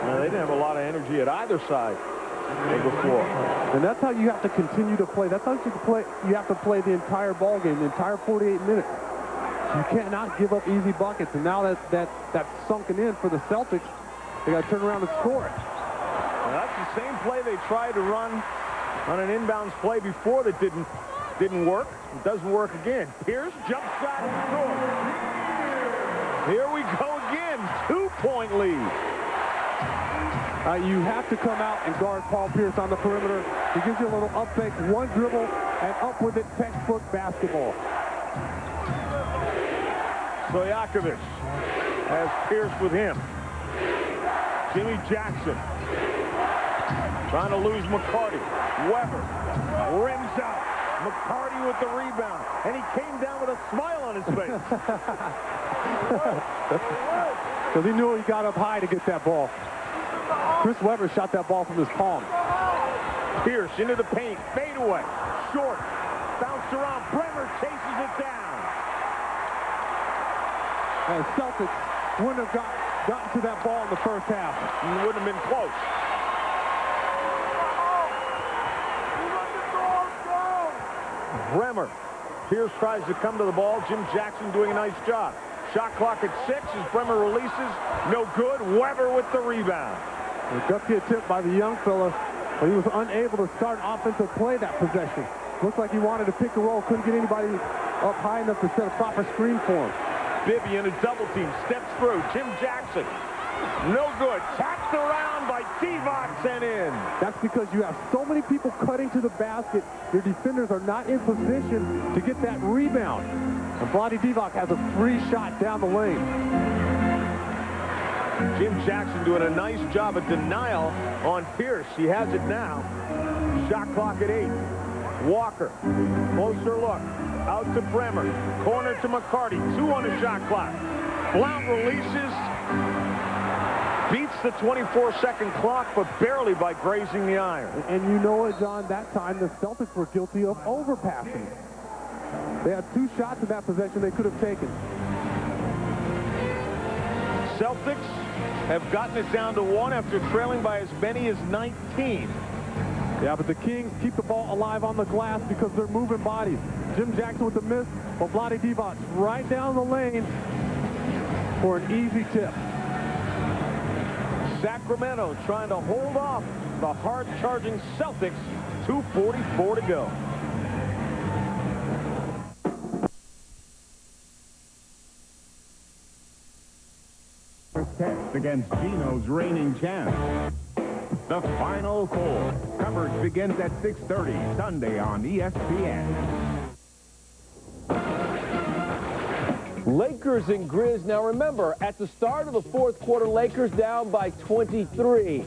No, they didn't have a lot of energy at either side before. And that's how you have to continue to play. That's how you play. You have to play the entire ball game, the entire 48 minutes. You cannot give up easy buckets. And now that's sunken in for the Celtics. They got to turn around and score it. Well, that's the same play they tried to run on an inbounds play before that didn't work. It doesn't work again. Pierce, jump shot, and scores. Here we go again. 2-point lead. You have to come out and guard Paul Pierce on the perimeter. He gives you a little up fake, one dribble, and up with it, textbook basketball. Stojakovic has Pierce with him. Jimmy Jackson trying to lose McCarty. Weber rims out. McCarty with the rebound. And he came down with a smile on his face. Because he knew he got up high to get that ball. Chris Weber shot that ball from his palm. Pierce into the paint. Fade away. Short. Bounced around. Bremer chases it down. And Celtics wouldn't have gotten to that ball in the first half. It wouldn't have been close. Bremer. Pierce tries to come to the ball. Jim Jackson doing a nice job. Shot clock at 6 as Bremer releases. No good. Weber with the rebound. A gutsy attempt by the young fella, but he was unable to start an offensive play that possession. Looks like he wanted to pick a roll. Couldn't get anybody up high enough to set a proper screen for him. Bibby in a double team. Steps through. Jim Jackson. No good. Tapped around by Divac and in. That's because you have so many people cutting to the basket. Your defenders are not in position to get that rebound. And Vlade Divac has a free shot down the lane. Jim Jackson doing a nice job of denial on Pierce. He has it now. Shot clock at 8. Walker. Closer look. Out to Bremer. Corner to McCarty. 2 on the shot clock. Blount releases. Beats the 24-second clock, but barely by grazing the iron. And you know what, John? That time the Celtics were guilty of overpassing. They had 2 shots in that possession they could have taken. Celtics have gotten it down to 1 after trailing by as many as 19. Yeah, but the Kings keep the ball alive on the glass because they're moving bodies. Jim Jackson with the miss, but Vlade Divac right down the lane for an easy tip. Sacramento trying to hold off the hard-charging Celtics. 2:44 to go. Test against Geno's reigning champ. The Final Four. Coverage begins at 6:30 Sunday on ESPN. Lakers and Grizz. Now remember, at the start of the 4th quarter, Lakers down by 23.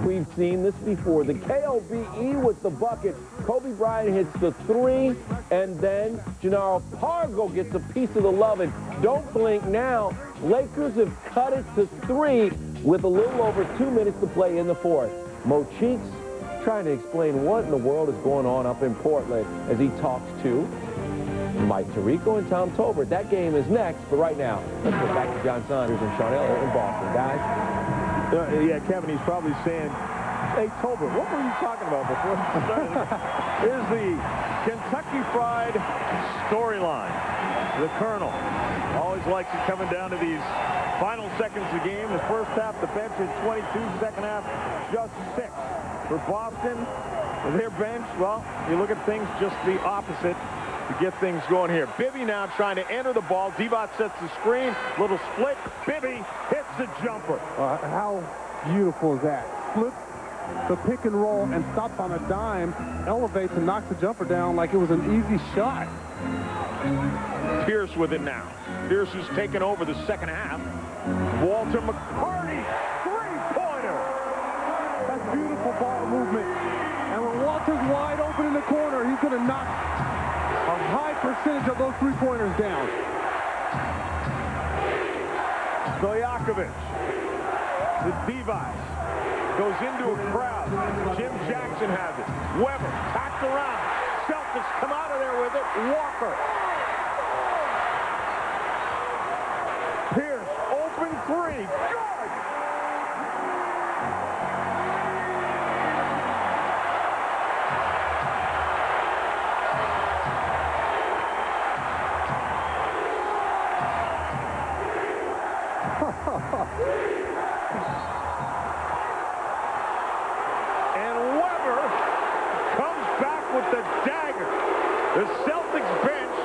We've seen this before. The KOBE with the bucket. Kobe Bryant hits the 3, and then Gennaro Pargo gets a piece of the love. And don't blink now. Lakers have cut it to 3 with a little over 2 minutes to play in the 4th. Mo Cheeks trying to explain what in the world is going on up in Portland as he talks to Mike Tirico and Tom Tolbert. That game is next, but right now, let's go back to John Saunders and Sean Elliott in Boston. Guys? Yeah, Kevin, he's probably saying, Hey, Tolbert, what were you talking about before we started? Here's the Kentucky Fried storyline. The Colonel always likes it coming down to these final seconds of the game. The first half, the bench is 22. Second half, just 6. For Boston, their bench, well, you look at things just the opposite to get things going here. Bibby now trying to enter the ball. Divac sets the screen. Little split. Bibby hits the jumper. How beautiful is that? Flips the pick and roll and stops on a dime, elevates and knocks the jumper down like it was an easy shot. Pierce with it now. Pierce has taken over the second half. Walter McCarty, three-pointer. That's beautiful ball movement. And when Walter's wide open in the corner, he's going to knock a high percentage of those three-pointers down. Stojakovic. The Divac goes into a crowd. Jim Jackson has it. Weber tacked around. Celtics come out of there with it. Walker. Pierce, open three. Good! And Weber comes back with the dagger. The Celtics bench.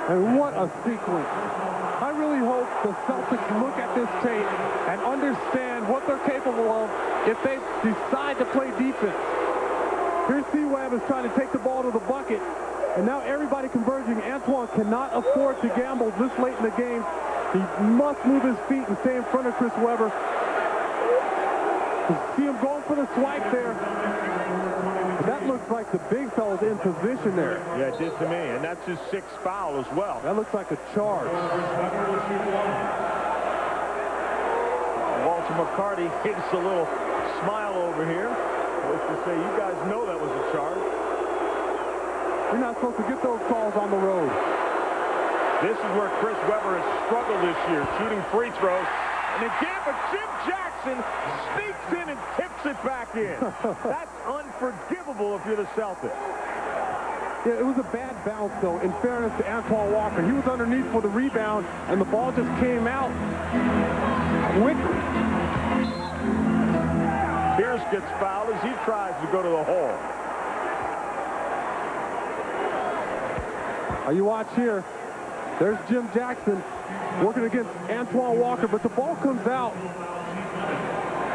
And what a sequence. I really hope the Celtics look at this tape and understand what they're capable of if they decide to play defense. Here's C-Webb is trying to take the ball to the bucket, and now everybody converging. Antoine cannot afford to gamble this late in the game. He must move his feet and stay in front of Chris Webber. You see him going for the swipe there. That looks like the big fella's in position there. Yeah, it did to me, and that's his 6th foul as well. That looks like a charge. Walter McCarty hits a little smile over here. Supposed to say, you guys know that was a charge. You're not supposed to get those calls on the road. This is where Chris Webber has struggled this year, shooting free throws. And again, but Jim Jackson sneaks in and tips it back in. That's unforgivable if you're the Celtics. Yeah, it was a bad bounce, though, in fairness to Antoine Walker. He was underneath for the rebound, and the ball just came out quickly. Pierce gets fouled as he tries to go to the hole. You watch here. There's Jim Jackson working against Antoine Walker, but the ball comes out.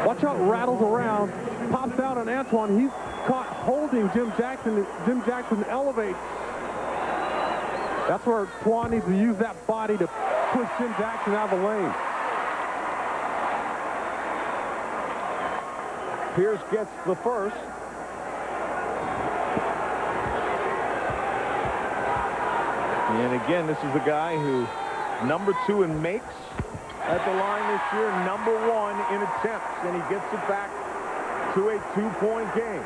Watch how it rattles around, pops out on Antoine. He's caught holding Jim Jackson. Jim Jackson elevates. That's where Twan needs to use that body to push Jim Jackson out of the lane. Pierce gets the first. And again, this is the guy who #2 in makes at the line this year, #1 in attempts, and he gets it back to a 2-point game.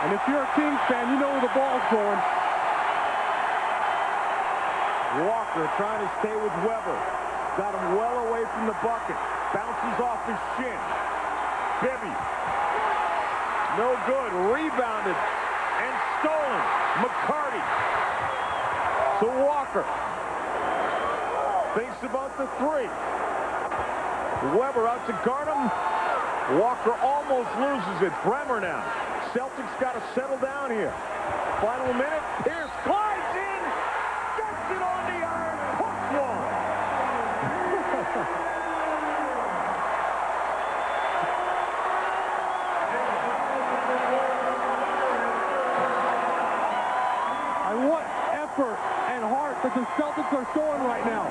And if you're a Kings fan, you know where the ball's going. Walker trying to stay with Webber. Got him well away from the bucket. Bounces off his shin. Bibby. No good. Rebounded and stolen. McCarty to Walker. Thinks about the three. Webber out to guard him. Walker almost loses it. Bremer now. Celtics got to settle down here. Final minute. Pierce glides in. Gets it on the iron. Hooks one. And what effort and heart that the Celtics are showing right now.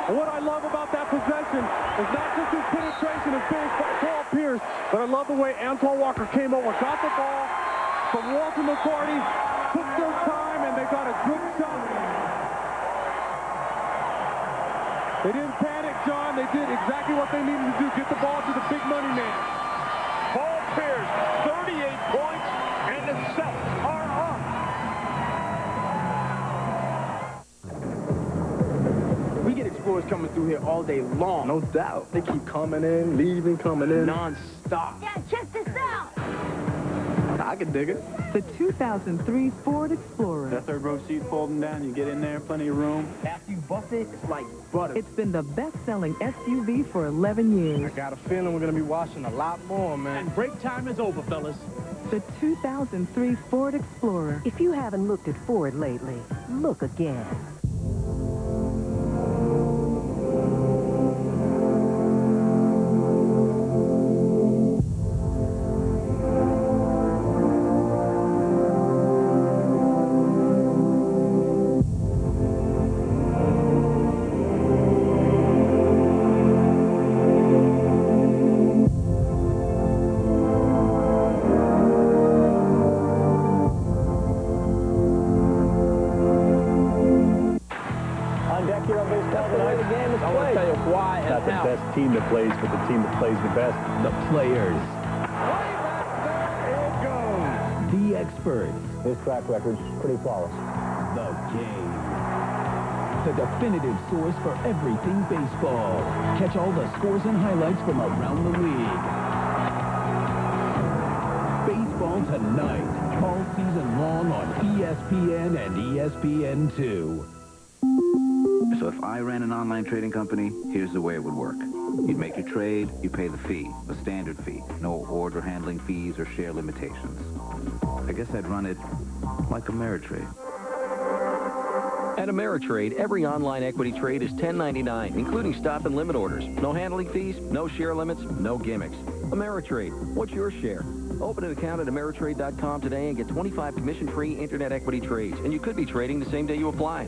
And what I love about that possession is not just his penetration of big Paul Pierce, but I love the way Antoine Walker came over, got the ball from Walter McCarty, took their time, and they got a good shot. They didn't panic, John. They did exactly what they needed to do, get the ball to the big money man. Paul Pierce, 38 points, and the Celtics are up coming through here all day long. No doubt. They keep coming in, leaving, coming in. Non-stop. Yeah, check this out. I can dig it. The 2003 Ford Explorer. That third row seat folding down, you get in there, plenty of room. After you bust it, it's like butter. It's been the best-selling SUV for 11 years. I got a feeling we're going to be washing a lot more, man. And break time is over, fellas. The 2003 Ford Explorer. If you haven't looked at Ford lately, look again. Team that plays, but the team that plays the best. The players. It goes. The experts. His track record's pretty flawless. The game. The definitive source for everything baseball. Catch all the scores and highlights from around the league. Baseball Tonight. All season long on ESPN and ESPN2. So if I ran an online trading company, here's the way it would work. You'd make your trade, you pay the fee, a standard fee. No order handling fees or share limitations. I guess I'd run it like Ameritrade. At Ameritrade, every online equity trade is $10.99, including stop and limit orders. No handling fees, no share limits, no gimmicks. Ameritrade, what's your share? Open an account at Ameritrade.com today and get 25 commission-free internet equity trades. And you could be trading the same day you apply.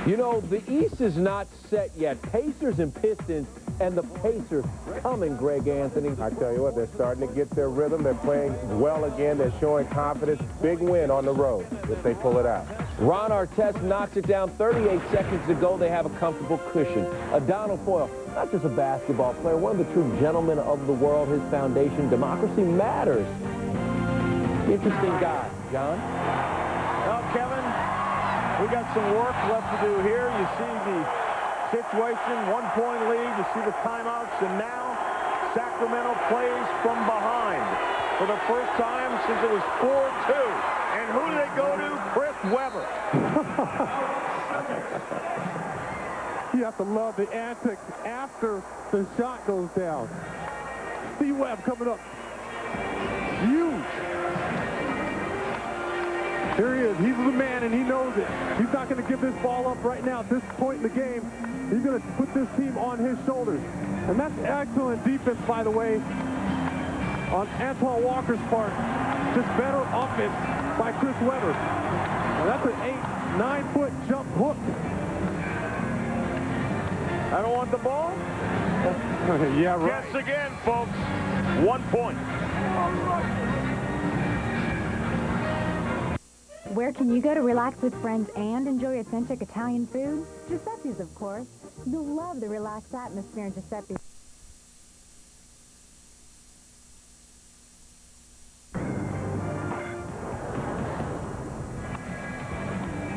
You know, the East is not set yet. Pacers and Pistons, and the Pacers coming, Greg Anthony. I tell you what, they're starting to get their rhythm. They're playing well again. They're showing confidence. Big win on the road if they pull it out. Ron Artest knocks it down 38 seconds to go. They have a comfortable cushion. Donald Foyle, not just a basketball player, one of the true gentlemen of the world. His foundation, Democracy Matters. Interesting guy. John? Well, Kevin, we got some work left to do here. You see the situation, 1-point lead. You see the timeouts, and now Sacramento plays from behind for the first time since it was 4-2. And who do they go to? Chris Webber. You have to love the antics after the shot goes down. Steve Webb coming up. Huge. Here he is. He's the man, and he knows it. He's not going to give this ball up right now at this point in the game. He's going to put this team on his shoulders. And that's excellent defense, by the way, on Antoine Walker's part. Just better offense by Chris Webber. Now that's an 8-9-foot jump hook. I don't want the ball. Yeah, right. Guess again, folks. 1 point. Where can you go to relax with friends and enjoy authentic Italian food? Giuseppe's, of course. You'll love the relaxed atmosphere in Giuseppe's.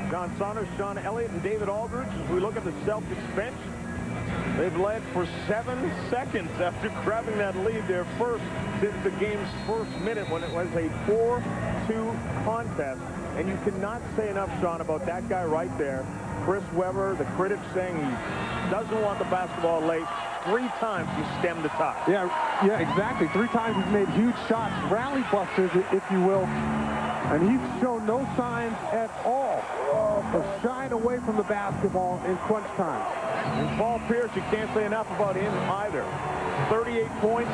John Saunders, Sean Elliott, and David Aldridge. As we look at the Celtics bench, they've led for 7 seconds after grabbing that lead, their first since the game's first minute when it was a 4-2 contest. And you cannot say enough, Sean, about that guy right there. Chris Webber, the critics saying he doesn't want the basketball late. 3 times he stemmed the tide. Yeah, exactly. 3 times he's made huge shots, rally busters, if you will. And he's shown no signs at all of shying away from the basketball in crunch time. And Paul Pierce, you can't say enough about him either. 38 points,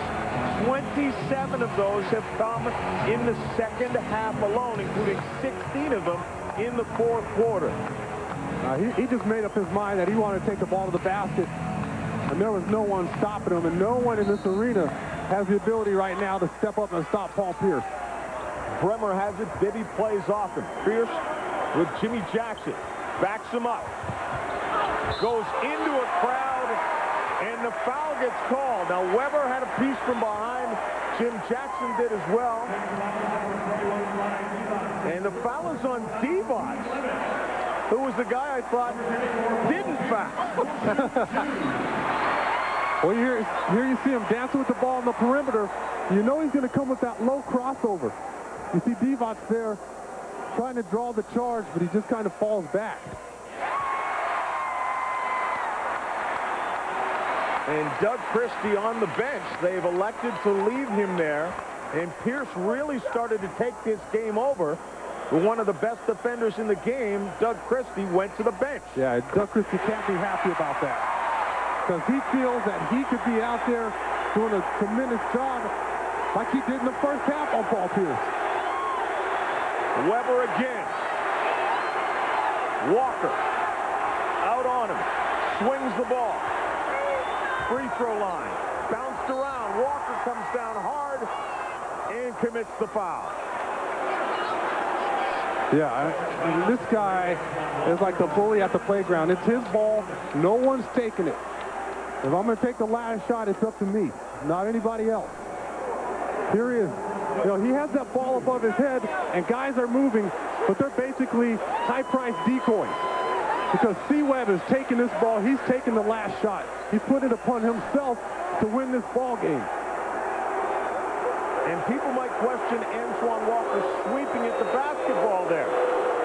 27 of those have come in the second half alone, including 16 of them in the fourth quarter. He just made up his mind that he wanted to take the ball to the basket, and there was no one stopping him, and no one in this arena has the ability right now to step up and stop Paul Pierce. Bremer has it. Bibby plays off him. Pierce with Jimmy Jackson. Backs him up. Goes into a crowd, and the foul gets called. Now, Webber had a piece from behind. Jim Jackson did as well. And the foul is on Divac. who was the guy I thought didn't foul. Well, here you see him dancing with the ball on the perimeter. You know he's going to come with that low crossover. You see Divac there trying to draw the charge, but he just kind of falls back. And Doug Christie on the bench. They've elected to leave him there. And Pierce really started to take this game over. But one of the best defenders in the game, Doug Christie, went to the bench. Yeah, Doug Christie can't be happy about that, because he feels that he could be out there doing a tremendous job like he did in the first half on Paul Pierce. Weber again. Walker out on him. Swings the ball. Free throw line. Bounced around. Walker comes down hard and commits the foul. Yeah, this guy is like the bully at the playground. It's his ball. No one's taking it. If I'm going to take the last shot, it's up to me, not anybody else. Here he is. You know, he has that ball above his head, and guys are moving, but they're basically high-priced decoys. Because C-Webb is taking this ball. He's taking the last shot. He's put it upon himself to win this ball game. And people might question Antoine Walker sweeping at the basketball there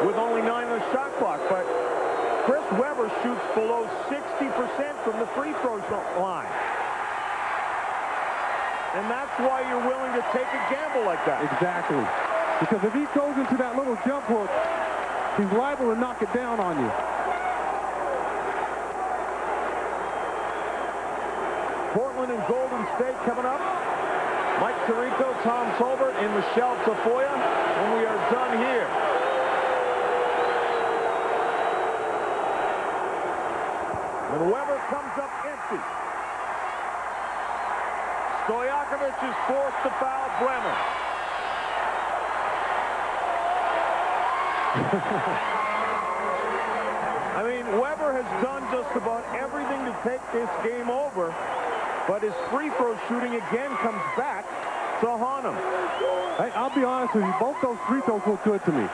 with only 9 on the shot clock. But Chris Webber shoots below 60% from the free throw line. And that's why you're willing to take a gamble like that. Exactly. Because if he goes into that little jump hook, he's liable to knock it down on you. Portland and Golden State coming up. Mike Tirico, Tom Tolbert, and Michelle Tafoya. And we are done here. And Weber comes up empty. Stojakovic is forced to foul Bremer. I mean, Weber has done just about everything to take this game over, but his free throw shooting again comes back to haunt him. Hey, I'll be honest with you, both those free throws look good to me.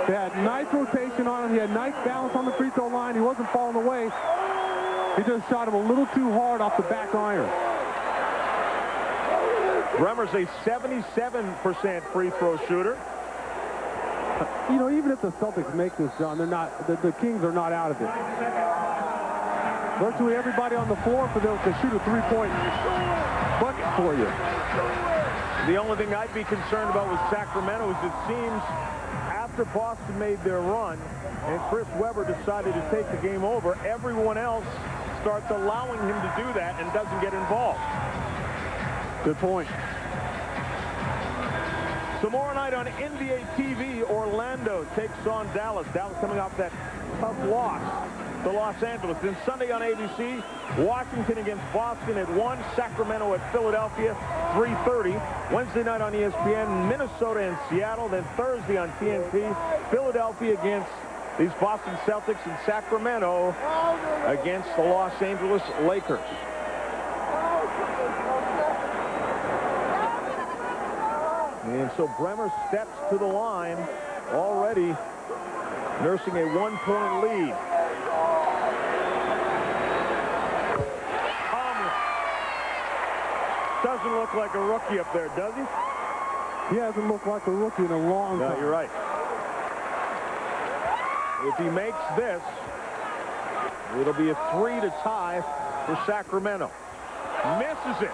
They had nice rotation on him. He had nice balance on the free throw line. He wasn't falling away. He just shot him a little too hard off the back iron. Bremer's a 77% free throw shooter. You know, even if the Celtics make this, John, they're not. The Kings are not out of it. Virtually everybody on the floor for them to shoot a three-point bucket for you. The only thing I'd be concerned about with Sacramento is it seems after Boston made their run and Chris Webber decided to take the game over, everyone else starts allowing him to do that and doesn't get involved. Good point. Tomorrow night on NBA TV, Orlando takes on Dallas. Dallas coming off that tough loss to Los Angeles. Then Sunday on ABC, Washington against Boston at 1, Sacramento at Philadelphia, 3:30. Wednesday night on ESPN, Minnesota and Seattle. Then Thursday on TNT, Philadelphia against these Boston Celtics and Sacramento against the Los Angeles Lakers. And so Bremer steps to the line, already nursing a 1-point lead. Doesn't look like a rookie up there, does he? He hasn't looked like a rookie in a long time. No, you're right. If he makes this, it'll be a 3 to tie for Sacramento. Misses it.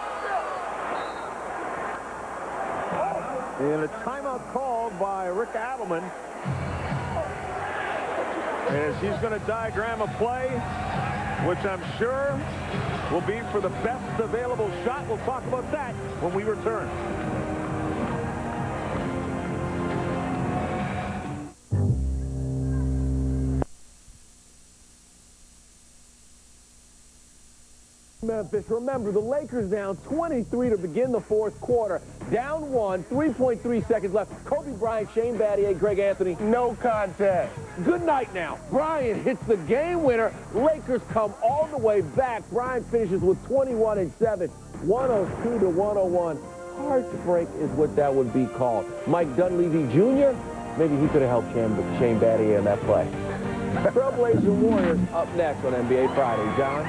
And a timeout called by Rick Adelman as he's going to diagram a play, which I'm sure will be for the best available shot. We'll talk about that when we return. Memphis, remember, the Lakers down 23 to begin the fourth quarter. Down 1, 3.3 seconds left. Kobe Bryant, Shane Battier, Greg Anthony. No contest. Good night now. Bryant hits the game winner. Lakers come all the way back. Bryant finishes with 21 and 7, 102 to 101. Heartbreak is what that would be called. Mike Dunleavy Jr., maybe he could have helped Shane Battier in that play. Trailblazers Warriors up next on NBA Friday. John?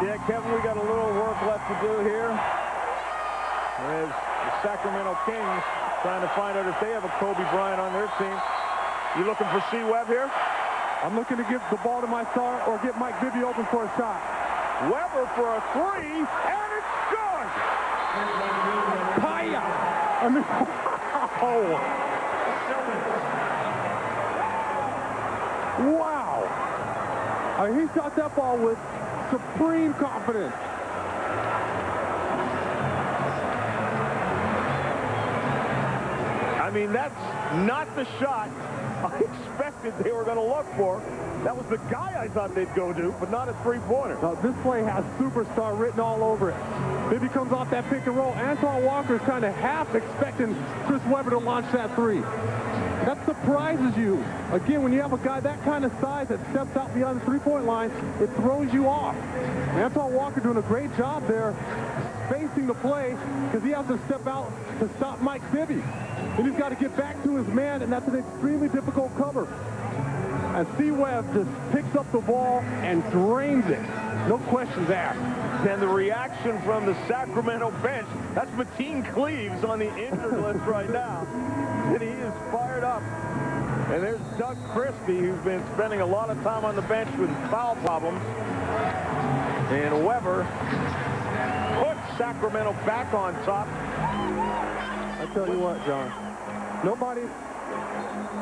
Yeah, Kevin, we got a little work left to do here. There's the Sacramento Kings trying to find out if they have a Kobe Bryant on their team. You looking for C. Webb here? I'm looking to give the ball to my star or get M.Bibby open for a shot. Weber for a three, and it's good! Hiya! I mean, oh. Wow! He shot that ball with supreme confidence. I mean, that's not the shot I expected they were going to look for. That was the guy I thought they'd go to, but not a three-pointer. Now, this play has superstar written all over it. Bibby comes off that pick and roll. Antoine Walker's kind of half expecting Chris Webber to launch that three. That surprises you. Again, when you have a guy that kind of size that steps out beyond the three-point line, it throws you off. Antoine Walker doing a great job there spacing the play because he has to step out to stop M.Bibby. Then he's got to get back to his man, and that's an extremely difficult cover. And C. Webb just picks up the ball and drains it. No questions asked. And the reaction from the Sacramento bench, that's Mateen Cleaves on the injured list right now. And he is fired up. And there's Doug Christie, who's been spending a lot of time on the bench with foul problems. And Weber puts Sacramento back on top. I tell you what, John, nobody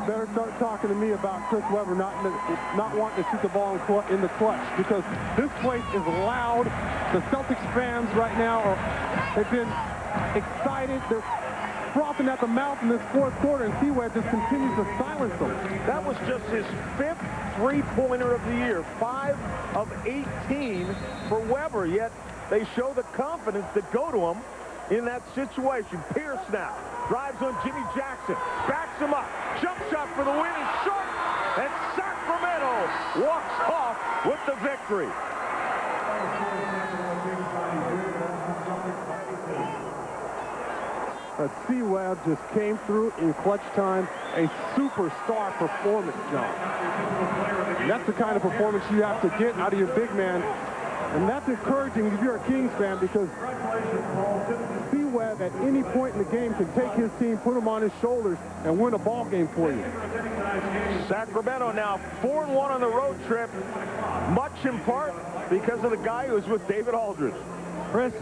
better start talking to me about Chris Webber not wanting to shoot the ball in the clutch, because this place is loud. The Celtics fans right now they've been excited. They're frothing at the mouth in this fourth quarter, and C-Webb just continues to silence them. That was just his 5th three-pointer of the year, 5 of 18 for Weber, yet they show the confidence that go to him in that situation. Pierce now drives on Jimmy Jackson, backs him up, jump shot for the win is short, and Sacramento walks off with the victory. C-Webb just came through in clutch time. A superstar performance, John. And that's the kind of performance you have to get out of your big man. And that's encouraging if you're a Kings fan, because C-Webb at any point in the game can take his team, put them on his shoulders, and win a ball game for you. Sacramento now 4-1 on the road trip, much in part because of the guy who was with David Aldridge. Chris,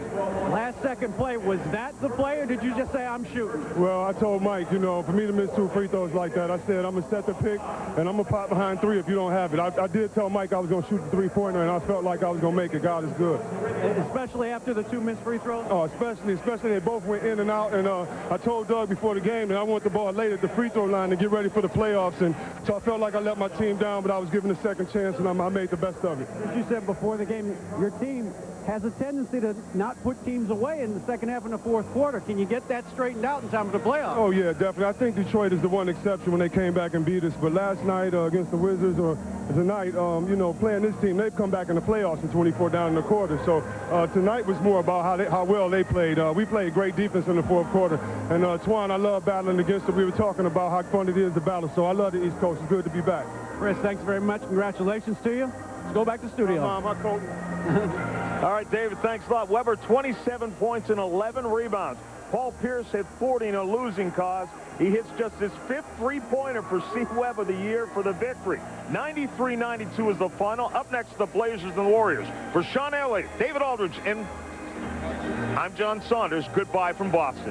last second play, was that the play, or did you just say, I'm shooting? Well, I told Mike, you know, for me to miss 2 free throws like that, I said, I'm going to set the pick, and I'm going to pop behind 3 if you don't have it. I did tell Mike I was going to shoot the three-pointer, and I felt like I was going to make it. God is good. Especially after the 2 missed free throws? Oh, especially they both went in and out, and I told Doug before the game that I want the ball late at the free throw line to get ready for the playoffs, and so I felt like I let my team down, but I was given a second chance, and I made the best of it. As you said before the game, your team has a tendency to not put teams away in the second half and the fourth quarter. Can you get that straightened out in time for the playoffs? Oh, yeah, definitely. I think Detroit is the one exception when they came back and beat us. But last night against the Wizards, or tonight, you know, playing this team, they've come back in the playoffs in 24 down in the quarter. So tonight was more about how well they played. We played great defense in the fourth quarter. And, Twan, I love battling against them. We were talking about how fun it is to battle. So I love the East Coast. It's good to be back. Chris, thanks very much. Congratulations to you. Let's go back to the studio. All right, David, thanks a lot. Weber, 27 points and 11 rebounds. Paul Pierce hit 40 in a losing cause. He hits just his 5th three-pointer for C. Webb of the year for the victory. 93-92 is the final. Up next, the Blazers and the Warriors. For Sean Elliott, David Aldridge, and I'm John Saunders. Goodbye from Boston.